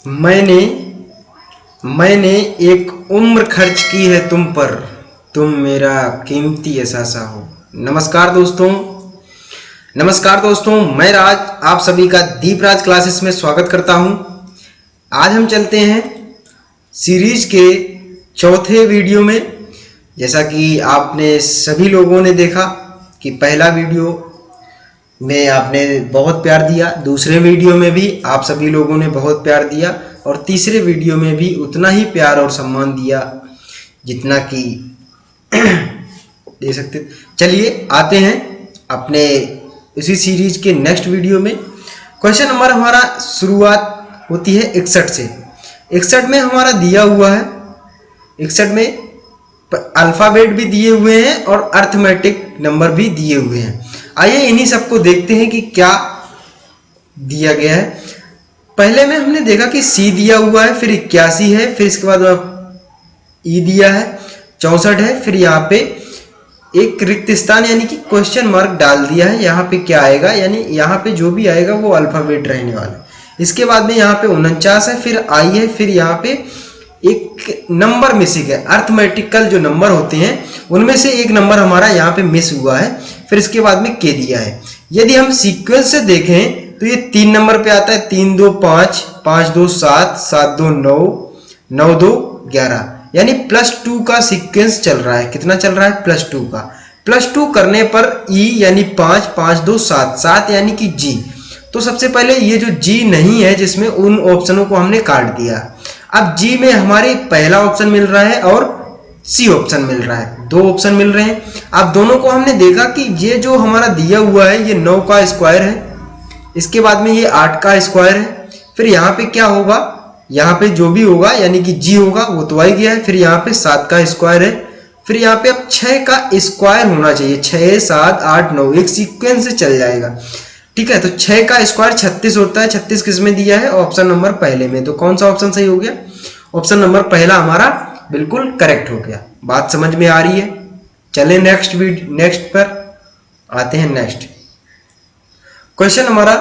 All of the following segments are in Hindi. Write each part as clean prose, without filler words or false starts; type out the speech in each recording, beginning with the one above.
मैंने मैंने एक उम्र खर्च की है तुम पर, तुम मेरा कीमती एहसासा हो। नमस्कार दोस्तों, मैं राज आप सभी का दीपराज क्लासेस में स्वागत करता हूं। आज हम चलते हैं सीरीज के चौथे वीडियो में। जैसा कि आपने सभी लोगों ने देखा कि पहला वीडियो में आपने बहुत प्यार दिया, दूसरे वीडियो में भी आप सभी लोगों ने बहुत प्यार दिया और तीसरे वीडियो में भी उतना ही प्यार और सम्मान दिया जितना कि दे सकते। चलिए आते हैं अपने इसी सीरीज के नेक्स्ट वीडियो में। क्वेश्चन नंबर हमारा शुरुआत होती है 61 से। 61 में हमारा दिया हुआ है, 61 में अल्फ़ाबेट भी दिए हुए हैं और अर्थमेटिक नंबर भी दिए हुए हैं। आइए इन्हीं सबको देखते हैं कि क्या दिया गया है। पहले में हमने देखा कि सी दिया हुआ है, फिर 81 है, फिर इसके बाद ई दिया है, 64 है, फिर यहाँ पे एक रिक्त स्थान यानी कि क्वेश्चन मार्क डाल दिया है। यहाँ पे क्या आएगा, यानी यहाँ पे जो भी आएगा वो अल्फ़ाबेट रहने वाला है। इसके बाद में यहाँ पे 49 है, फिर आई है, फिर यहाँ पे एक नंबर मिसिंग है। अर्थमेटिकल जो नंबर होते हैं उनमें से एक नंबर हमारा यहाँ पे मिस हुआ है। फिर इसके बाद में के दिया है। यदि हम सीक्वेंस से देखें तो ये 3 नंबर पे आता है, 3 2 5, 5 2 7, 7 2 9, 9 2 11, यानी +2 का सीक्वेंस चल रहा है। कितना चल रहा है? +2 का। +2 करने पर ई यानी 5, 5 2 7, 7 यानी कि जी। तो सबसे पहले ये जो जी नहीं है जिसमें, उन ऑप्शनों को हमने काट दिया। अब जी में हमारे पहला ऑप्शन मिल रहा है और सी ऑप्शन मिल रहा है, 2 ऑप्शन मिल रहे हैं। अब दोनों को हमने देखा कि ये जो हमारा दिया हुआ है ये 9 का स्क्वायर है, इसके बाद में ये 8 का स्क्वायर है। फिर यहाँ पे क्या होगा, यहाँ पे जो भी होगा यानी कि जी होगा वो तो आ ही गया है। फिर यहाँ पे 7 का स्क्वायर है, फिर यहाँ पे अब 6 का स्क्वायर होना चाहिए। 6 7 8 9 एक सीक्वेंस से चल जाएगा, ठीक है। तो 6 का स्क्वायर 36 होता है। 36 किस में दिया है? ऑप्शन नंबर पहले में। तो कौन सा ऑप्शन सही हो गया? ऑप्शन नंबर पहला हमारा बिल्कुल करेक्ट हो गया। बात समझ में आ रही है? चलें नेक्स्ट पर आते हैं। नेक्स्ट क्वेश्चन हमारा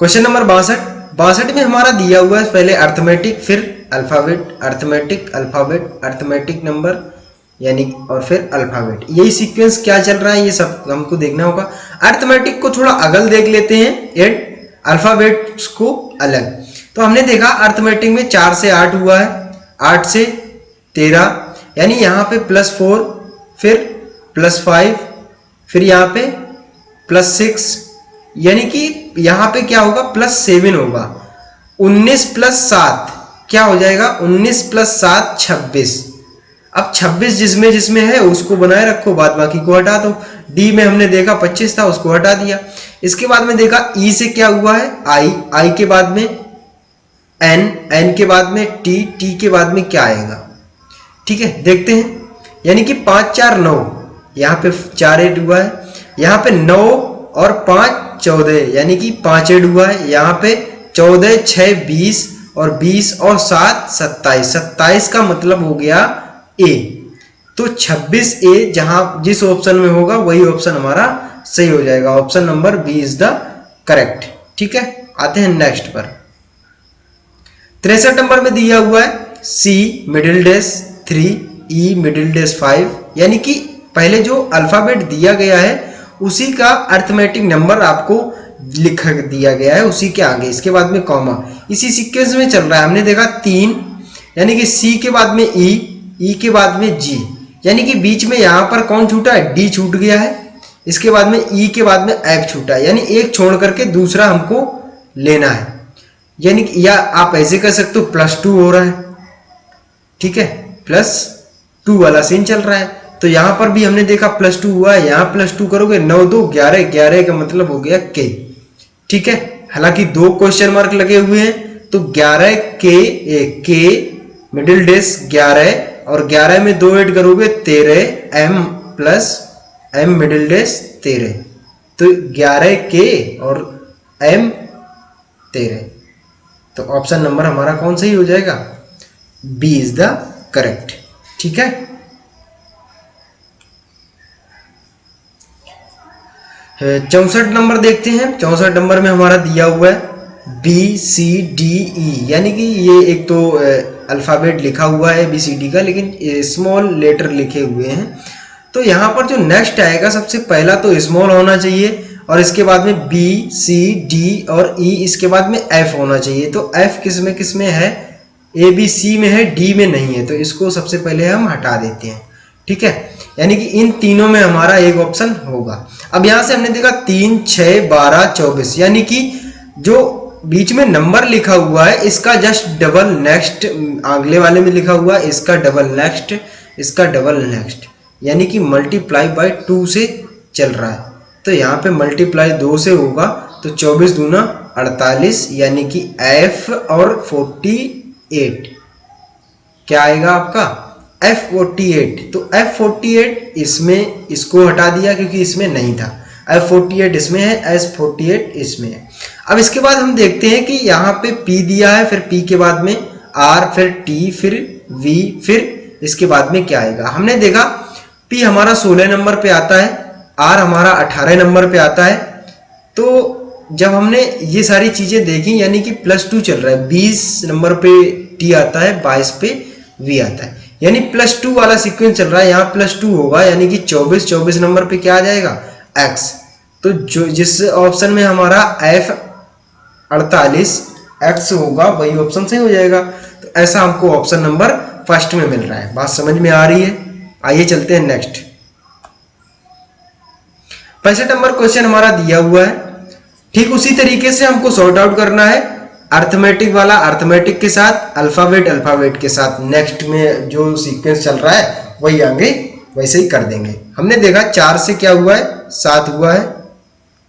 क्वेश्चन नंबर 62 में हमारा दिया हुआ है पहले अर्थमेटिक, फिर alphabet, arithmetic, alphabet, arithmetic number यानी और फिर अल्फाबेट। यही सीक्वेंस क्या चल रहा है ये सब हमको देखना होगा। अर्थमेटिक को थोड़ा अगल देख लेते हैं एंड अल्फाबेट्स को अलग। तो हमने देखा अर्थमेटिक में 4 से 8 हुआ है, 8 से 13, यानी यहाँ पे +4, फिर +5, फिर यहाँ पे +6, यानी कि यहाँ पे क्या होगा? +7 होगा। 19 + 7 क्या हो जाएगा? 19 + 7 26। अब 26 जिसमें है उसको बनाए रखो, बाद बाकी को हटा दो। डी में हमने देखा 25 था, उसको हटा दिया। इसके बाद में देखा ई से क्या हुआ है? आई के बाद में एन के बाद में टी के बाद में क्या आएगा? ठीक है, देखते हैं। यानी कि 5 4 9, यहाँ पे 4 8 हुआ है, यहाँ पे 9 और 5 14, यानी कि 5 8 हुआ है। यहाँ पे 14 6 20 और 20 और 7 27, 27 का मतलब हो गया ए। तो 26 ए जहां जिस ऑप्शन में होगा वही ऑप्शन हमारा सही हो जाएगा। Option number B is the correct. ठीक है, आते हैं नेक्स्ट पर। 63 नंबर में दिया हुआ है सी मिडिल डैश 3, ई मिडिल डैश 5, यानी कि पहले जो अल्फाबेट दिया गया है उसी का अर्थमेटिक नंबर आपको लिख दिया गया है, उसी के आगे इसके बाद में कॉमा। इसी सीक्वेंस में चल रहा है। हमने देखा 3, यानी कि सी के बाद में ई के बाद में जी, यानी कि बीच में यहाँ पर कौन छूटा है? डी छूट गया है। इसके बाद में ई के बाद में एफ छूटा है, यानी एक छोड़ करके दूसरा हमको लेना है। यानी कि या आप ऐसे कर सकते हो +2 हो रहा है, ठीक है, +2 वाला सीन चल रहा है। तो यहाँ पर भी हमने देखा +2 हुआ है, यहाँ +2 करोगे 9 2 11, 11 का मतलब हो गया के। ठीक है, हालांकि 2 क्वेश्चन मार्क लगे हुए हैं, तो 11 के मिडिल डैश 11 और 11 में 2 ऐड करोगे 13 m मिडिल डैश 13, तो 11 के और m 13। तो ऑप्शन नंबर हमारा कौन सही हो जाएगा, बी इज द करेक्ट। ठीक है, 64 नंबर देखते हैं। 64 नंबर में हमारा दिया हुआ है BCDE, यानी कि ये एक तो अल्फ़ाबेट लिखा हुआ है ABCD का, लेकिन स्मॉल लेटर लिखे हुए हैं। तो यहाँ पर जो नेक्स्ट आएगा सबसे पहला तो स्मॉल होना चाहिए, और इसके बाद में BCD और E, इसके बाद में F होना चाहिए। तो F किस में है, ABC में है, D में नहीं है, तो इसको सबसे पहले हम हटा देते हैं। ठीक है, यानी कि इन तीनों में हमारा एक ऑप्शन होगा। अब यहाँ से हमने देखा 3, 6, 12, 24, यानी कि जो बीच में नंबर लिखा हुआ है इसका जस्ट डबल नेक्स्ट अगले वाले में लिखा हुआ है, इसका डबल नेक्स्ट, इसका डबल नेक्स्ट, यानी कि मल्टीप्लाई बाय 2 से चल रहा है। तो यहाँ पे मल्टीप्लाई 2 से होगा, तो 24 दूना 48, यानी कि F और 48 क्या आएगा आपका, F48। तो F48 इसमें, इसको हटा दिया क्योंकि इसमें नहीं था, F48 इसमें है, S48 इसमें है। अब इसके बाद हम देखते हैं कि यहाँ पे P दिया है, फिर P के बाद में R, फिर T, फिर V, फिर इसके बाद में क्या आएगा। हमने देखा P हमारा 16 नंबर पे आता है, R हमारा 18 नंबर पे आता है। तो जब हमने ये सारी चीज़ें देखी, यानी कि +2 चल रहा है, 20 नंबर पे T आता है, 22 पे V आता है, यानी +2 वाला सीक्वेंस चल रहा है। यहाँ +2 होगा, यानी कि 24 नंबर पे क्या आ जाएगा, X। तो जो जिस ऑप्शन में हमारा F48 X होगा वही ऑप्शन सही हो जाएगा। तो ऐसा हमको ऑप्शन नंबर फर्स्ट में मिल रहा है। बात समझ में आ रही है? आइए चलते हैं नेक्स्ट। 65 नंबर क्वेश्चन हमारा दिया हुआ है। ठीक उसी तरीके से हमको सॉर्ट आउट करना है, अर्थमेटिक वाला अर्थमेटिक के साथ, अल्फाबेट अल्फाबेट के साथ। नेक्स्ट में जो सीक्वेंस चल रहा है वही आगे वैसे ही कर देंगे। हमने देखा 4 से क्या हुआ है, 7 हुआ है।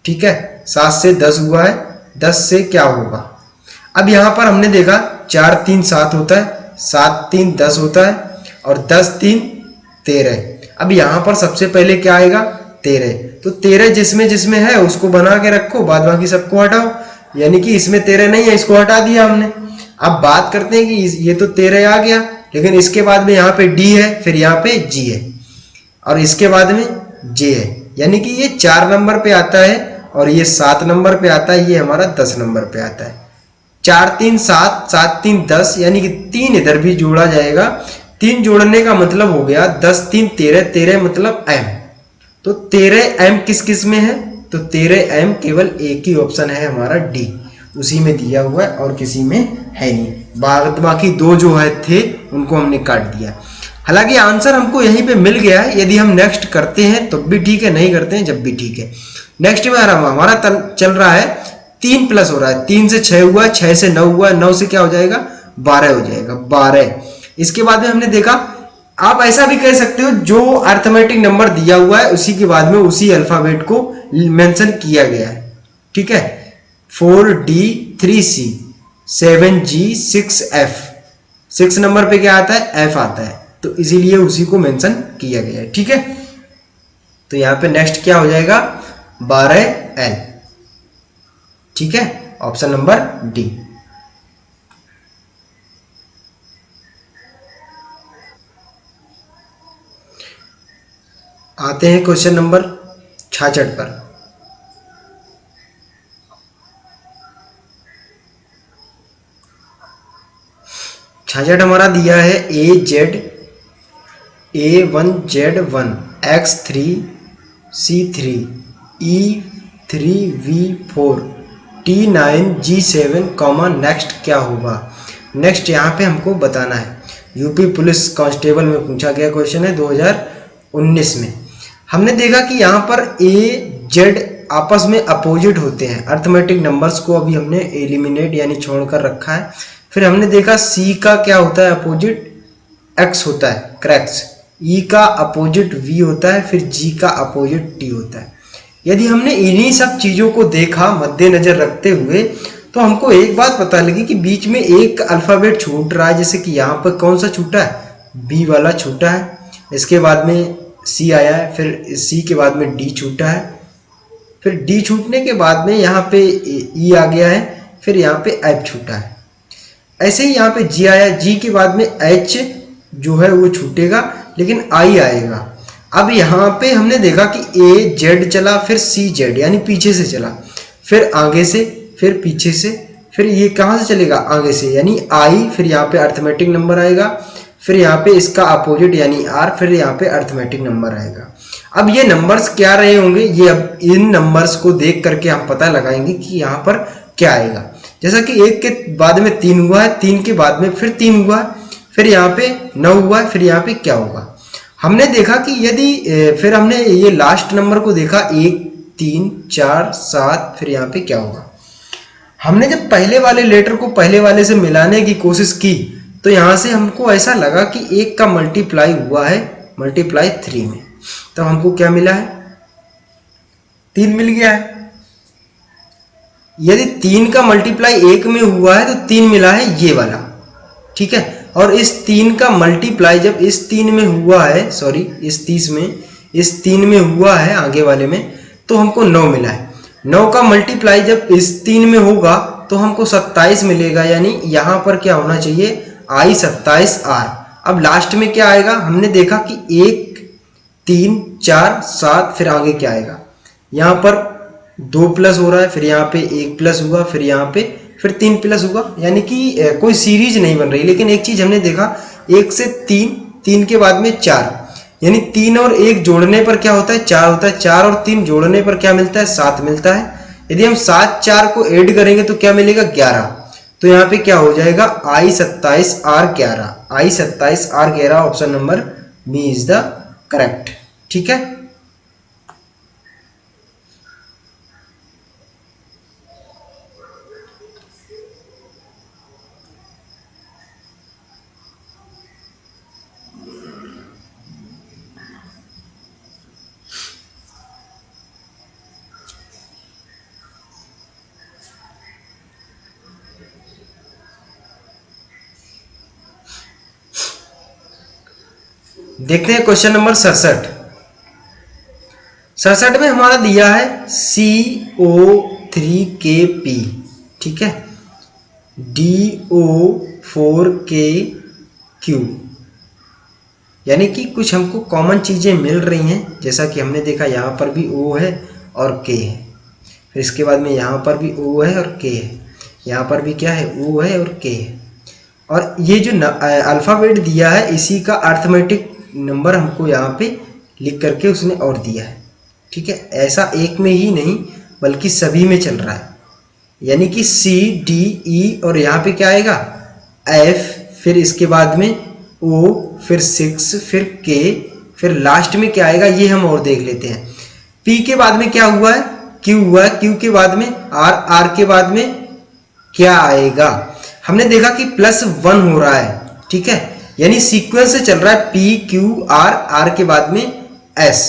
ठीक है, 7 से 10 हुआ है, 10 से क्या होगा। अब यहाँ पर हमने देखा 4 3 7 होता है, 7 3 10 होता है, और 10 3 13। अब यहाँ पर सबसे पहले क्या आएगा, 13। तो 13 जिसमें है उसको बना के रखो, बाद बाकी सबको हटाओ, यानी कि इसमें 13 नहीं है, इसको हटा दिया हमने। अब बात करते हैं कि ये तो 13 आ गया, लेकिन इसके बाद में यहाँ पे D है, फिर यहाँ पे G है, और इसके बाद में J है, यानी कि ये 4 नंबर पे आता है और ये 7 नंबर पे आता है, ये हमारा 10 नंबर पे आता है। 4 3 7, 7 3 10, यानी कि 3 इधर भी जोड़ा जाएगा। 3 जोड़ने का मतलब हो गया 10 3 13, 13 मतलब M। तो 13 M किस में है, तो 13 M केवल एक ही ऑप्शन है हमारा D, उसी में दिया हुआ है और किसी में है नहीं। बाकी 2 जो है थे उनको हमने काट दिया। हालांकि आंसर हमको यहीं पे मिल गया है। यदि हम नेक्स्ट करते हैं तब भी ठीक है, नहीं करते हैं जब भी ठीक है। नेक्स्ट में हमारा चल रहा है 3 प्लस हो रहा है, 3 से 6 हुआ, 6 से 9 हुआ, 9 से क्या हो जाएगा, 12 हो जाएगा, 12। इसके बाद में हमने देखा, आप ऐसा भी कह सकते हो, जो अर्थमेटिक नंबर दिया हुआ है उसी के बाद में उसी अल्फाबेट को मेंशन किया गया है। ठीक है, 4D 3C 7G 6F, 6 number पे क्या आता है, F आता है, तो इसीलिए उसी को मेंशन किया गया है। ठीक है, तो यहाँ पे नेक्स्ट क्या हो जाएगा, 12L। ठीक है, ऑप्शन नंबर D। आते हैं क्वेश्चन नंबर 66 पर। छाछठ हमारा दिया है A1Z1 X3 C3 E3V4 T9 G7, next क्या होगा। नेक्स्ट यहाँ पे हमको बताना है। यूपी पुलिस कांस्टेबल में पूछा गया क्वेश्चन है 2019 में। हमने देखा कि यहाँ पर A Z आपस में अपोजिट होते हैं। अर्थमेटिक नंबर्स को अभी हमने एलिमिनेट यानी छोड़कर रखा है। फिर हमने देखा C का क्या होता है, अपोजिट X होता है, क्रैक्स। E का अपोजिट V होता है, फिर G का अपोजिट T होता है। यदि हमने इन्हीं सब चीज़ों को देखा मद्देनजर रखते हुए, तो हमको एक बात पता लगी कि बीच में एक अल्फ़ाबेट छूट रहा है। जैसे कि यहाँ पर कौन सा छूटा है, B वाला छूटा है, इसके बाद में C आया है, फिर C के बाद में D छूटा है, फिर D छूटने के बाद में यहाँ पे E आ गया है, फिर यहाँ पे F छूटा है। ऐसे ही यहाँ पे जी आया, जी के बाद में एच जो है वो छूटेगा लेकिन आई आएगा। अब यहाँ पे हमने देखा कि ए जेड चला, फिर सी जेड यानी पीछे से चला, फिर आगे से, फिर पीछे से, फिर ये कहाँ से चलेगा आगे से यानी आई, फिर यहाँ पे अर्थमेटिक नंबर आएगा, फिर यहाँ पे इसका अपोजिट यानी आर, फिर यहाँ पे अर्थमेटिक नंबर आएगा। अब ये नंबर्स क्या रहे होंगे, ये अब इन नंबर्स को देख करके हम पता लगाएंगे कि यहाँ पर क्या आएगा। जैसा कि 1 के बाद में 3 हुआ है, 3 के बाद में फिर 3 हुआ है, फिर यहाँ पे 9 हुआ है, फिर यहाँ पे क्या होगा। हमने देखा कि यदि फिर हमने ये लास्ट नंबर को देखा 1 3 4 7, फिर यहाँ पे क्या होगा। हमने जब पहले वाले लेटर को पहले वाले से मिलाने की कोशिश की तो यहाँ से हमको ऐसा लगा कि 1 का मल्टीप्लाई हुआ है मल्टीप्लाई 3 में, तो हमको क्या मिला है 3 मिल गया है। यदि 3 का मल्टीप्लाई 1 में हुआ है तो 3 मिला है ये वाला, ठीक है। और इस 3 का मल्टीप्लाई जब इस 3 में हुआ है, सॉरी इस 30 में, इस 3 में हुआ है आगे वाले में, तो हमको 9 मिला है। 9 का मल्टीप्लाई जब इस 3 में होगा तो हमको 27 मिलेगा, यानी यहाँ पर क्या होना चाहिए आई 27 आर। अब लास्ट में क्या आएगा, हमने देखा कि 1 3 4 7, फिर आगे क्या आएगा, यहाँ पर 2 प्लस हो रहा है, फिर यहाँ पे 1 प्लस हुआ, फिर यहाँ पे फिर 3 प्लस हुआ, यानी कि कोई सीरीज नहीं बन रही। लेकिन एक चीज हमने देखा 1 से 3, 3 के बाद में 4, यानी 3 और 1 जोड़ने पर क्या होता है 4 होता है, 4 और 3 जोड़ने पर क्या मिलता है 7 मिलता है। यदि हम 7 4 को ऐड करेंगे तो क्या मिलेगा 11, तो यहाँ पे क्या हो जाएगा I 27 R 11, I 27 R 11, option number B is the correct, ठीक है। देखते हैं क्वेश्चन नंबर 67। 67 में हमारा दिया है CO3Kp, ठीक है, DO4KQ, यानी कि कुछ हमको कॉमन चीजें मिल रही हैं। जैसा कि हमने देखा यहाँ पर भी O है और K है, फिर इसके बाद में यहाँ पर भी O है और K है, यहाँ पर भी क्या है O है और K है, और ये जो अल्फ़ाबेट दिया है इसी का अर्थमेटिक नंबर हमको यहाँ पे लिख करके उसने और दिया है, ठीक है। ऐसा एक में ही नहीं बल्कि सभी में चल रहा है, यानी कि C D E और यहाँ पे क्या आएगा F, फिर इसके बाद में O, फिर 6, फिर K, फिर लास्ट में क्या आएगा ये हम और देख लेते हैं। P के बाद में क्या हुआ है Q हुआ है, Q के बाद में R, R के बाद में क्या आएगा, हमने देखा कि +1 हो रहा है, ठीक है, यानी सीक्वेंस से चल रहा है P Q R, R के बाद में S।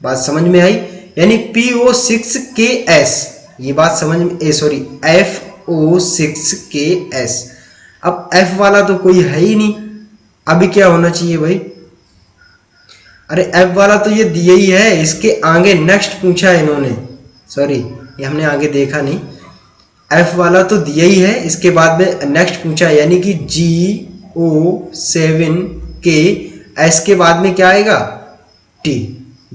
बात समझ में आई, यानी PO6KS, ये बात समझ में FO6KS। अब F वाला तो कोई है ही नहीं, अभी क्या होना चाहिए भाई, अरे F वाला तो ये दिया ही है, इसके आगे नेक्स्ट पूछा है इन्होंने, सॉरी ये हमने आगे देखा नहीं, F वाला तो दिया ही है, इसके बाद में नेक्स्ट पूछा है, यानी कि GO7K, S के बाद में क्या आएगा T,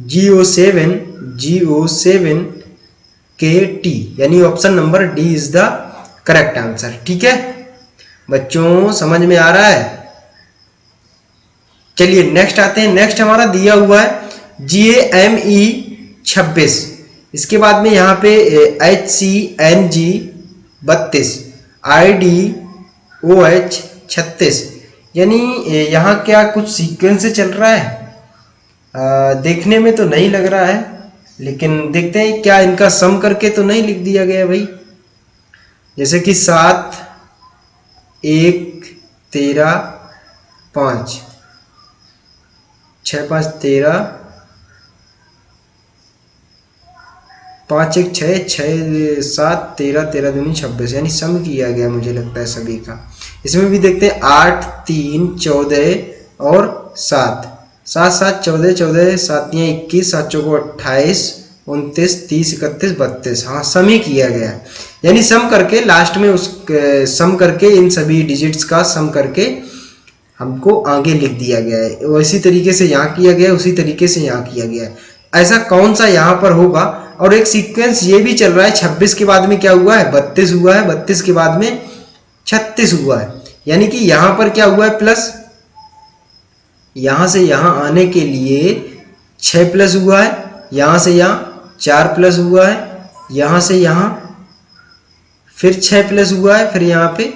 GO7KT, यानी option number D is the correct answer, ठीक है बच्चों, समझ में आ रहा है। चलिए नेक्स्ट आते हैं। नेक्स्ट हमारा दिया हुआ है GAME 26, इसके बाद में यहाँ पे HCNG 32, IDOH 36, यानी यहाँ क्या कुछ सीक्वेंस से चल रहा है, देखने में तो नहीं लग रहा है, लेकिन देखते हैं क्या इनका सम करके तो नहीं लिख दिया गया भाई, जैसे कि 7 1 13 5 6 5 13 5 1 6 6 7 13 13 दूनी 26, यानी सम किया गया मुझे लगता है सभी का। इसमें भी देखते हैं 8 3 14 और 7 7 7 14 14 7 21 7 चौको 28 29, 30, 31, 32। हाँ, सम ही किया गया है, यानी सम करके लास्ट में उस सम करके इन सभी डिजिट्स का सम करके हमको आगे लिख दिया गया है। उसी तरीके से यहाँ किया गया है, उसी तरीके से यहाँ किया गया है। ऐसा कौन सा यहाँ पर होगा? और एक सीक्वेंस ये भी चल रहा है, 26 के बाद में क्या हुआ है? 32 हुआ है, 32 के बाद में 36 हुआ है, यानी कि यहाँ पर क्या हुआ है? प्लस, यहाँ से यहाँ आने के लिए 6 प्लस हुआ है, यहाँ से यहाँ 4 प्लस हुआ है, यहाँ से यहाँ फिर 6 प्लस हुआ है, फिर यहाँ पे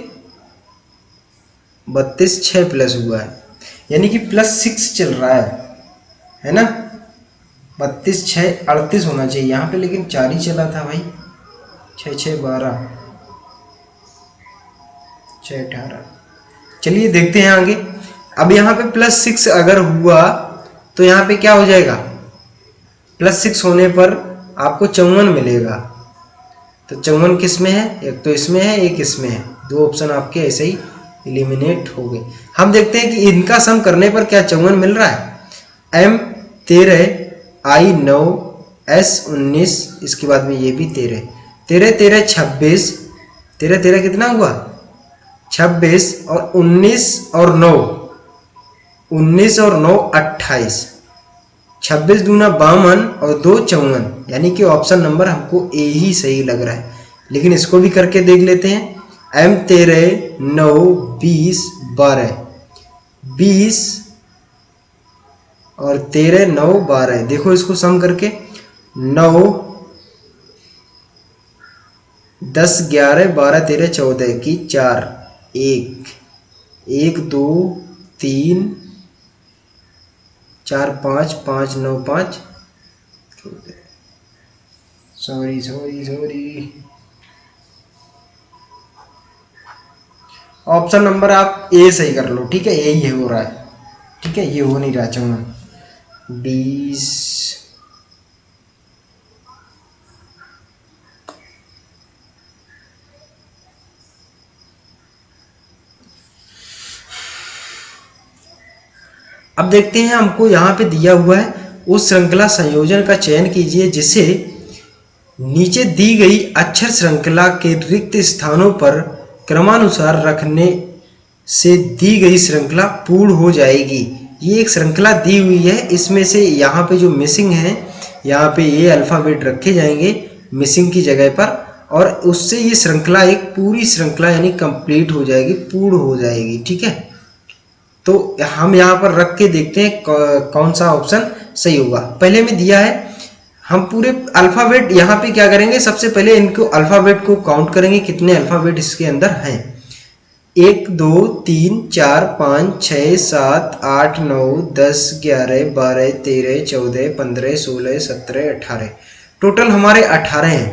32 6 प्लस हुआ है, यानी कि +6 चल रहा है ना। 32 6 38 होना चाहिए यहाँ पे, लेकिन 4 ही चला था भाई। 6 6 12 6 18। चलिए देखते हैं आगे। अब यहाँ पे +6 अगर हुआ तो यहाँ पे क्या हो जाएगा? +6 होने पर आपको 54 मिलेगा। तो 54 किस में है? एक तो इसमें है, एक इसमें है। 2 ऑप्शन आपके ऐसे ही एलिमिनेट हो गए। हम देखते हैं कि इनका सम करने पर क्या 54 मिल रहा है। M 13, I 9, S 19, इसके बाद में ये भी 13 13 13 26, 13 13 कितना हुआ? 26 और 19 और 9, 19 और 9 28, 26 दूना 52 और 2 54, यानी कि ऑप्शन नंबर हमको ए ही सही लग रहा है। लेकिन इसको भी करके देख लेते हैं। M 13 9 20 12, 20 और 13 9 12। देखो इसको सम करके 9 10 11 12 13 14 की 4 1 1 2 3 4 5 5 9 5। सॉरी ऑप्शन नंबर आप ए सही कर लो, ठीक है। ए ही हो रहा है, ठीक है, ये हो नहीं रहा। 20 अब देखते हैं हमको यहाँ पे दिया हुआ है, उस श्रृंखला संयोजन का चयन कीजिए जिसे नीचे दी गई अक्षर श्रृंखला के रिक्त स्थानों पर क्रमानुसार रखने से दी गई श्रृंखला पूर्ण हो जाएगी। ये एक श्रृंखला दी हुई है, इसमें से यहाँ पे जो मिसिंग है, यहाँ पे ये अल्फ़ाबेट रखे जाएंगे मिसिंग की जगह पर, और उससे ये श्रृंखला एक पूरी श्रृंखला यानी कंप्लीट हो जाएगी, पूर्ण हो जाएगी, ठीक है। तो हम यहाँ पर रख के देखते हैं कौन सा ऑप्शन सही होगा। पहले में दिया है, हम पूरे अल्फ़ाबेट यहाँ पे क्या करेंगे, सबसे पहले इनको अल्फ़ाबेट को काउंट करेंगे, कितने अल्फ़ाबेट इसके अंदर हैं। 1 2 3 4 5 6 7 8 9 10 11 12 13 14 15 16 17 18, टोटल हमारे 18 हैं।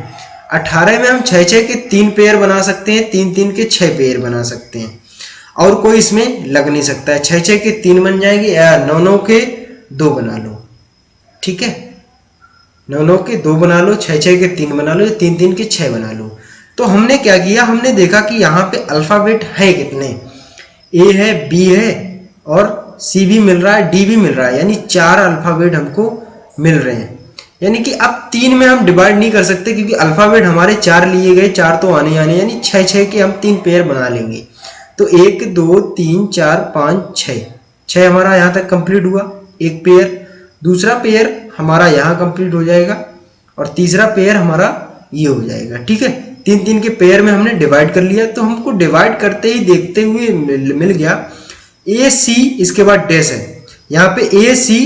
18 में हम 6 के 3 पेयर बना सकते हैं, 3 के 6 पेयर बना सकते हैं, और कोई इसमें लग नहीं सकता है। 6 के 3 बन जाएंगे, या 9 के 2 बना लो, ठीक है। 9 के 2 बना लो, 6 के 3 बना लो, 3 के 6 बना लो। तो हमने क्या किया, हमने देखा कि यहाँ पे अल्फ़ाबेट है कितने, ए है, बी है और सी भी मिल रहा है, डी भी मिल रहा है, यानी 4 अल्फ़ाबेट हमको मिल रहे हैं। यानी कि अब 3 में हम डिवाइड नहीं कर सकते, क्योंकि अल्फ़ाबेट हमारे 4 लिए गए, 4 तो आने यानी 6 के हम 3 पेयर बना लेंगे। तो 1 2 3 4 5 6 हमारा यहाँ तक कंप्लीट हुआ, एक पेयर। दूसरा पेयर हमारा यहाँ कंप्लीट हो जाएगा, और तीसरा पेयर हमारा ये हो जाएगा, ठीक है। 3 के पेयर में हमने डिवाइड कर लिया। तो हमको डिवाइड करते ही देखते हुए मिल गया ए सी, इसके बाद डैश है, यहाँ पे A C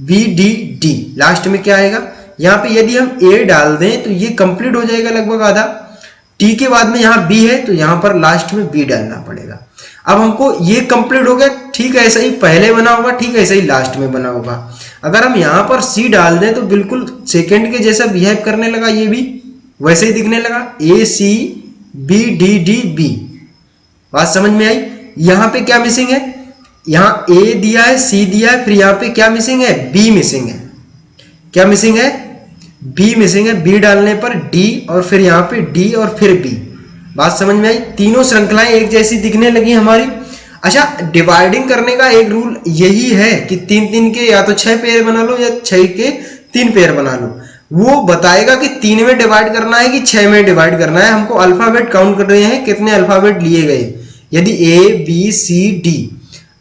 B D D, last में क्या आएगा, यहाँ पे यदि हम ए डाल दें तो ये कंप्लीट हो जाएगा लगभग आधा। टी के बाद में यहाँ बी है, तो यहाँ पर लास्ट में बी डालना पड़ेगा। अब हमको ये कंप्लीट हो गया, ठीक है, ऐसा ही पहले बना होगा, ठीक है, ऐसा ही लास्ट में बना होगा। अगर हम यहाँ पर सी डाल दें तो बिल्कुल सेकंड के जैसा बिहेव करने लगा, ये भी वैसे ही दिखने लगा, A C B D D B. बात समझ में आई। यहाँ पे क्या मिसिंग है, यहाँ ए दिया है, सी दिया है, फिर यहाँ पे क्या मिसिंग है, बी मिसिंग है। क्या मिसिंग है, बी मिसिंग है। बी डालने पर डी, और फिर यहाँ पे डी और फिर बी। बात समझ में आई। तीनों श्रृंखलाएं एक जैसी दिखने लगी हमारी। अच्छा, डिवाइडिंग करने का एक रूल यही है कि 3 के या तो 6 पेयर बना लो, या 6 के 3 पेयर बना लो। वो बताएगा कि 3 में डिवाइड करना है कि 6 में डिवाइड करना है। हमको अल्फाबेट काउंट कर रहे हैं, कितने अल्फाबेट लिए गए, यदि A B C D।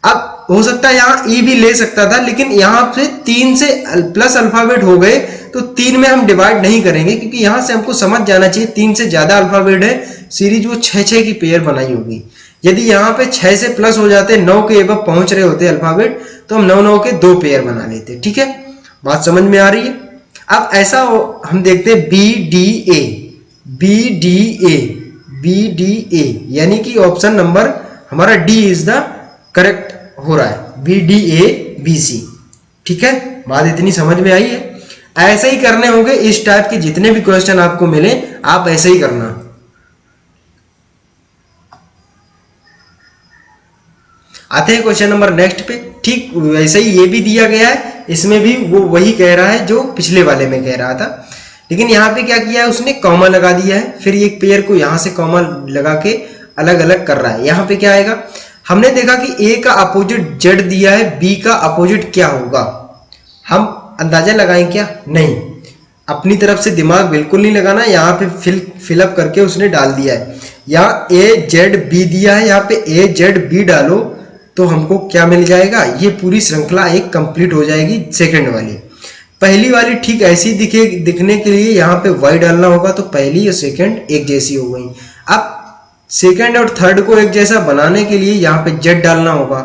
अब हो सकता है यहाँ E भी ले सकता था, लेकिन यहाँ से 3 से प्लस अल्फाबेट हो गए तो 3 में हम डिवाइड नहीं करेंगे, क्योंकि यहाँ से हमको समझ जाना चाहिए 3 से ज्यादा अल्फाबेट है, सीरीज वो 6-6 की पेयर बनाई होगी। यदि यहाँ पे 6 से प्लस हो जाते, 9 के एबव पहुंच रहे होते अल्फाबेट, तो हम 9-9 के 2 पेयर बना लेते। ठीक है, बात समझ में आ रही है। अब ऐसा हम देखते हैं BDA, BDA, BDA, यानी कि ऑप्शन नंबर हमारा D इज द करेक्ट हो रहा है, BDABC। ठीक है, बात इतनी समझ में आई है। ऐसे ही करने होंगे, इस टाइप के जितने भी क्वेश्चन आपको मिले आप ऐसे ही करना। आते हैं क्वेश्चन नंबर नेक्स्ट पे। ठीक वैसे ही ये भी दिया गया है, इसमें भी वो वही कह रहा है जो पिछले वाले में कह रहा था, लेकिन यहाँ पे क्या किया है उसने, कॉमा लगा दिया है, फिर एक पेयर को यहाँ से कॉमा लगा के अलग अलग कर रहा है। यहाँ पे क्या आएगा, हमने देखा कि A का अपोजिट Z दिया है, B का अपोजिट क्या होगा, हम अंदाजा लगाएं क्या, नहीं, अपनी तरफ से दिमाग बिल्कुल नहीं लगाना। यहाँ पे फिलअप करके उसने डाल दिया है। यहाँ AZB दिया है, यहाँ पे AZB डालो तो हमको क्या मिल जाएगा, ये पूरी श्रृंखला एक कंप्लीट हो जाएगी। सेकंड वाली, पहली वाली ठीक ऐसी दिखने के लिए यहाँ पे Y डालना होगा, तो पहली और सेकंड एक जैसी हो गई। अब सेकंड और थर्ड को एक जैसा बनाने के लिए यहाँ पे Z डालना होगा,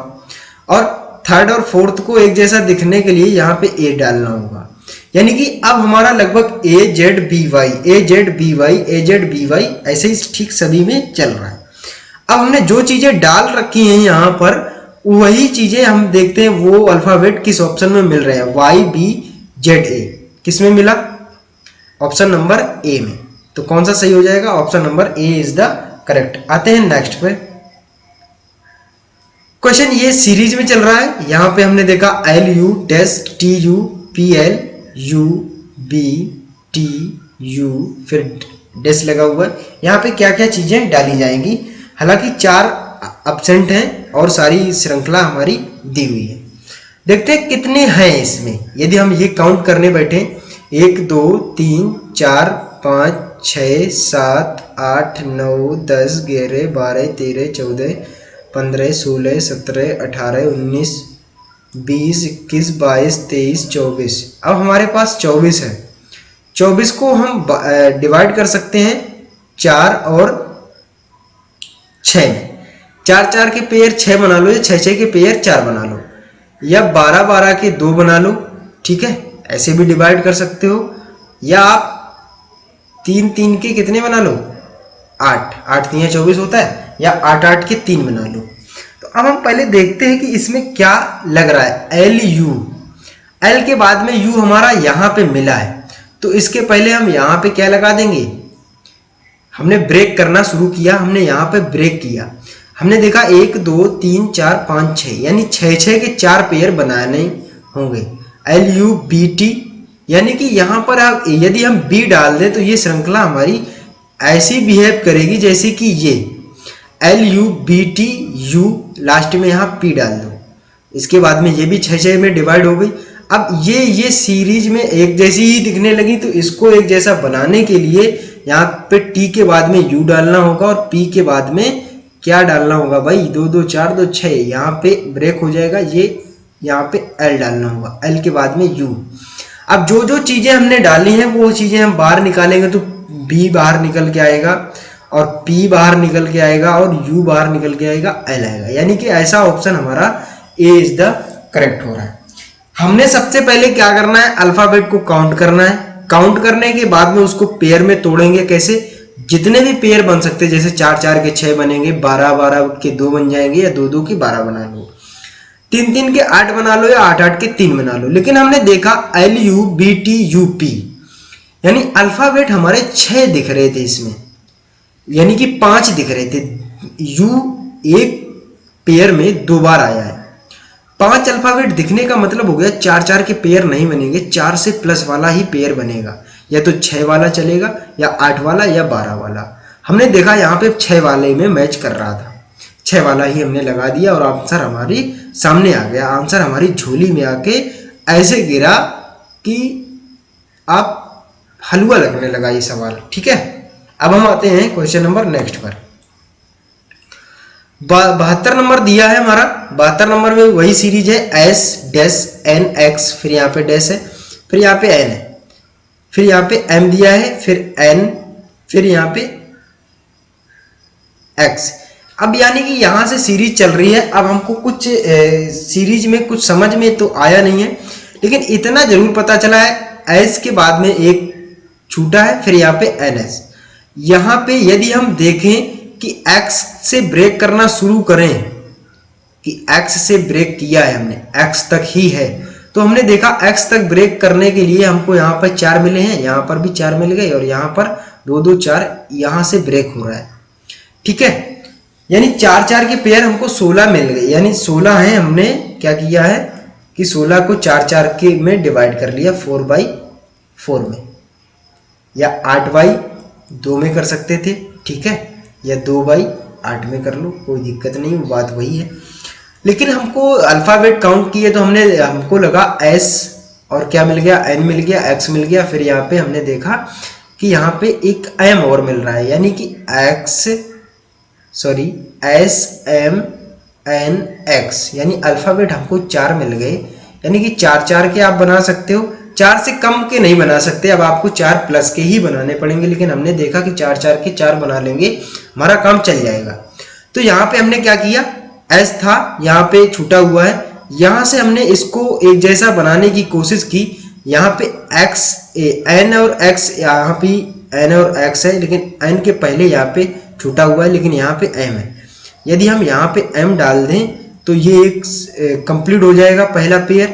और थर्ड और फोर्थ को एक जैसा दिखने के लिए यहाँ पे A डालना होगा। यानी कि अब हमारा लगभग AZBY AZBY AZBY ऐसे ही ठीक सभी में चल रहा है। अब हमने जो चीजें डाल रखी हैं यहाँ पर, वही चीजें हम देखते हैं वो अल्फाबेट किस ऑप्शन में मिल रहे हैं, YBZA किस में मिला, ऑप्शन नंबर A में। तो कौन सा सही हो जाएगा, option number A is the correct. आते हैं नेक्स्ट पे। क्वेश्चन ये सीरीज में चल रहा है। यहाँ पे हमने देखा LU test TU PL U B T U, फिर डेस लगा हुआ है। यहाँ पे क्या क्या चीजें डाली जाएंगी, हालांकि 4 एब्सेंट हैं और सारी श्रृंखला हमारी दी हुई है। देखते हैं कितने हैं इसमें। यदि हम ये काउंट करने बैठे, 1 2 3 4 5 6 7 8 9 10 11 12 13 14 15 16 17 18 19 20 21 22 23 24। अब हमारे पास 24 है। 24 को हम डिवाइड कर सकते हैं 4 और 6 में। 4-4 के पेयर 6 बना लो, या 6-6 के पेयर 4 बना लो, या 12-12 के 2 बना लो। ठीक है, ऐसे भी डिवाइड कर सकते हो, या आप 3-3 के कितने बना लो, 8 3 24 होता है, या 8-8 के 3 बना लो। तो अब हम पहले देखते हैं कि इसमें क्या लग रहा है। LU, L के बाद में U हमारा यहाँ पे मिला है, तो इसके पहले हम यहाँ पे क्या लगा देंगे, हमने ब्रेक करना शुरू किया, हमने यहाँ पे ब्रेक किया, हमने देखा 1 2 3 4 5 6, यानी 6-6 के 4 पेयर बनाने होंगे। LUBT, यानी कि यहाँ पर यदि हम B डाल दें तो ये श्रृंखला हमारी ऐसी बिहेव करेगी जैसे कि ये LUBT U, लास्ट में यहाँ P डाल दो, इसके बाद में ये भी 6-6 में डिवाइड हो गई। अब ये सीरीज में एक जैसी ही दिखने लगी, तो इसको एक जैसा बनाने के लिए यहाँ पे T के बाद में U डालना होगा, और P के बाद में क्या डालना होगा भाई, 2 2 4 2 6, यहाँ पे ब्रेक हो जाएगा, ये यहाँ पे L डालना होगा, L के बाद में U। अब जो जो चीजें हमने डाली हैं वो चीजें हम बाहर निकालेंगे, तो B बाहर निकल के आएगा, और P बाहर निकल के आएगा, और U बाहर निकल के आएगा, L आएगा। यानी कि ऐसा ऑप्शन हमारा A इज द करेक्ट हो रहा है। हमने सबसे पहले क्या करना है, अल्फाबेट को काउंट करना है। काउंट करने के बाद में उसको पेयर में तोड़ेंगे। कैसे, जितने भी पेयर बन सकते हैं, जैसे 4-4 के 6 बनेंगे, 12-12 के 2 बन जाएंगे, या 2-2 के 12 बना लो, 3-3 के 8 बना लो, या 8-8 के 3 बना लो। लेकिन हमने देखा LUBTUP, यानी अल्फाबेट हमारे 6 दिख रहे थे इसमें, यानी कि 5 दिख रहे थे। U एक पेयर में 2 बार आया है। 5 अल्फाबेट दिखने का मतलब हो गया 4-4 के पेयर नहीं बनेंगे, 4 से प्लस वाला ही पेयर बनेगा, या तो 6 वाला चलेगा, या 8 वाला, या 12 वाला। हमने देखा यहाँ पे 6 वाले में मैच कर रहा था, 6 वाला ही हमने लगा दिया, और आंसर हमारी सामने आ गया। आंसर हमारी झोली में आके ऐसे गिरा कि आप हलवा लगने लगा ये सवाल। ठीक है, अब हम आते हैं क्वेश्चन नंबर नेक्स्ट पर। 72 नंबर दिया है हमारा। 72 नंबर में वही सीरीज है एस डैश एन एक्स, फिर यहाँ पे डैश है, फिर यहाँ पे एन है, फिर यहाँ पे एम दिया है, फिर एन, फिर यहाँ पे एक्स। अब यानी कि यहाँ से सीरीज चल रही है। अब हमको कुछ सीरीज में कुछ समझ में तो आया नहीं है, लेकिन इतना जरूर पता चला है एस के बाद में एक छूटा है, फिर यहाँ पे एन एस। यहाँ पे यदि हम देखें कि x से ब्रेक करना शुरू करें, कि x से ब्रेक किया है हमने, x तक ही है, तो हमने देखा x तक ब्रेक करने के लिए हमको यहाँ पर 4 मिले हैं, यहाँ पर भी 4 मिल गए, और यहाँ पर 2 2 4 यहाँ से ब्रेक हो रहा है। ठीक है, यानी 4 4 के पेयर हमको 16 मिल गए, यानी 16 है। हमने क्या किया है कि 16 को 4 4 के में डिवाइड कर लिया, 4/4 में, या 8/2 में कर सकते थे। ठीक है, या 2/8 में कर लो, कोई दिक्कत नहीं, वो बात वही है। लेकिन हमको अल्फ़ाबेट काउंट किए तो हमको लगा एस और क्या मिल गया, एन मिल गया, एक्स मिल गया, फिर यहाँ पे हमने देखा कि यहाँ पे एक एम और मिल रहा है, यानी कि एस एम एन एक्स, यानी अल्फ़ाबेट हमको 4 मिल गए। यानी कि 4 4 के आप बना सकते हो, 4 से कम के नहीं बना सकते, अब आपको 4 प्लस के ही बनाने पड़ेंगे। लेकिन हमने देखा कि 4 4 के 4 बना लेंगे, हमारा काम चल जाएगा। तो यहाँ पे हमने क्या किया, एस था, यहाँ पे छूटा हुआ है, यहाँ से हमने इसको एक जैसा बनाने की कोशिश की। यहाँ पे एक्स एन और एक्स, यहाँ पे एन और एक्स है, लेकिन एन के पहले यहाँ पे छूटा हुआ है, लेकिन यहाँ पे एम है। यदि हम यहाँ पे एम डाल दें तो ये एक कंप्लीट हो जाएगा पहला पेयर।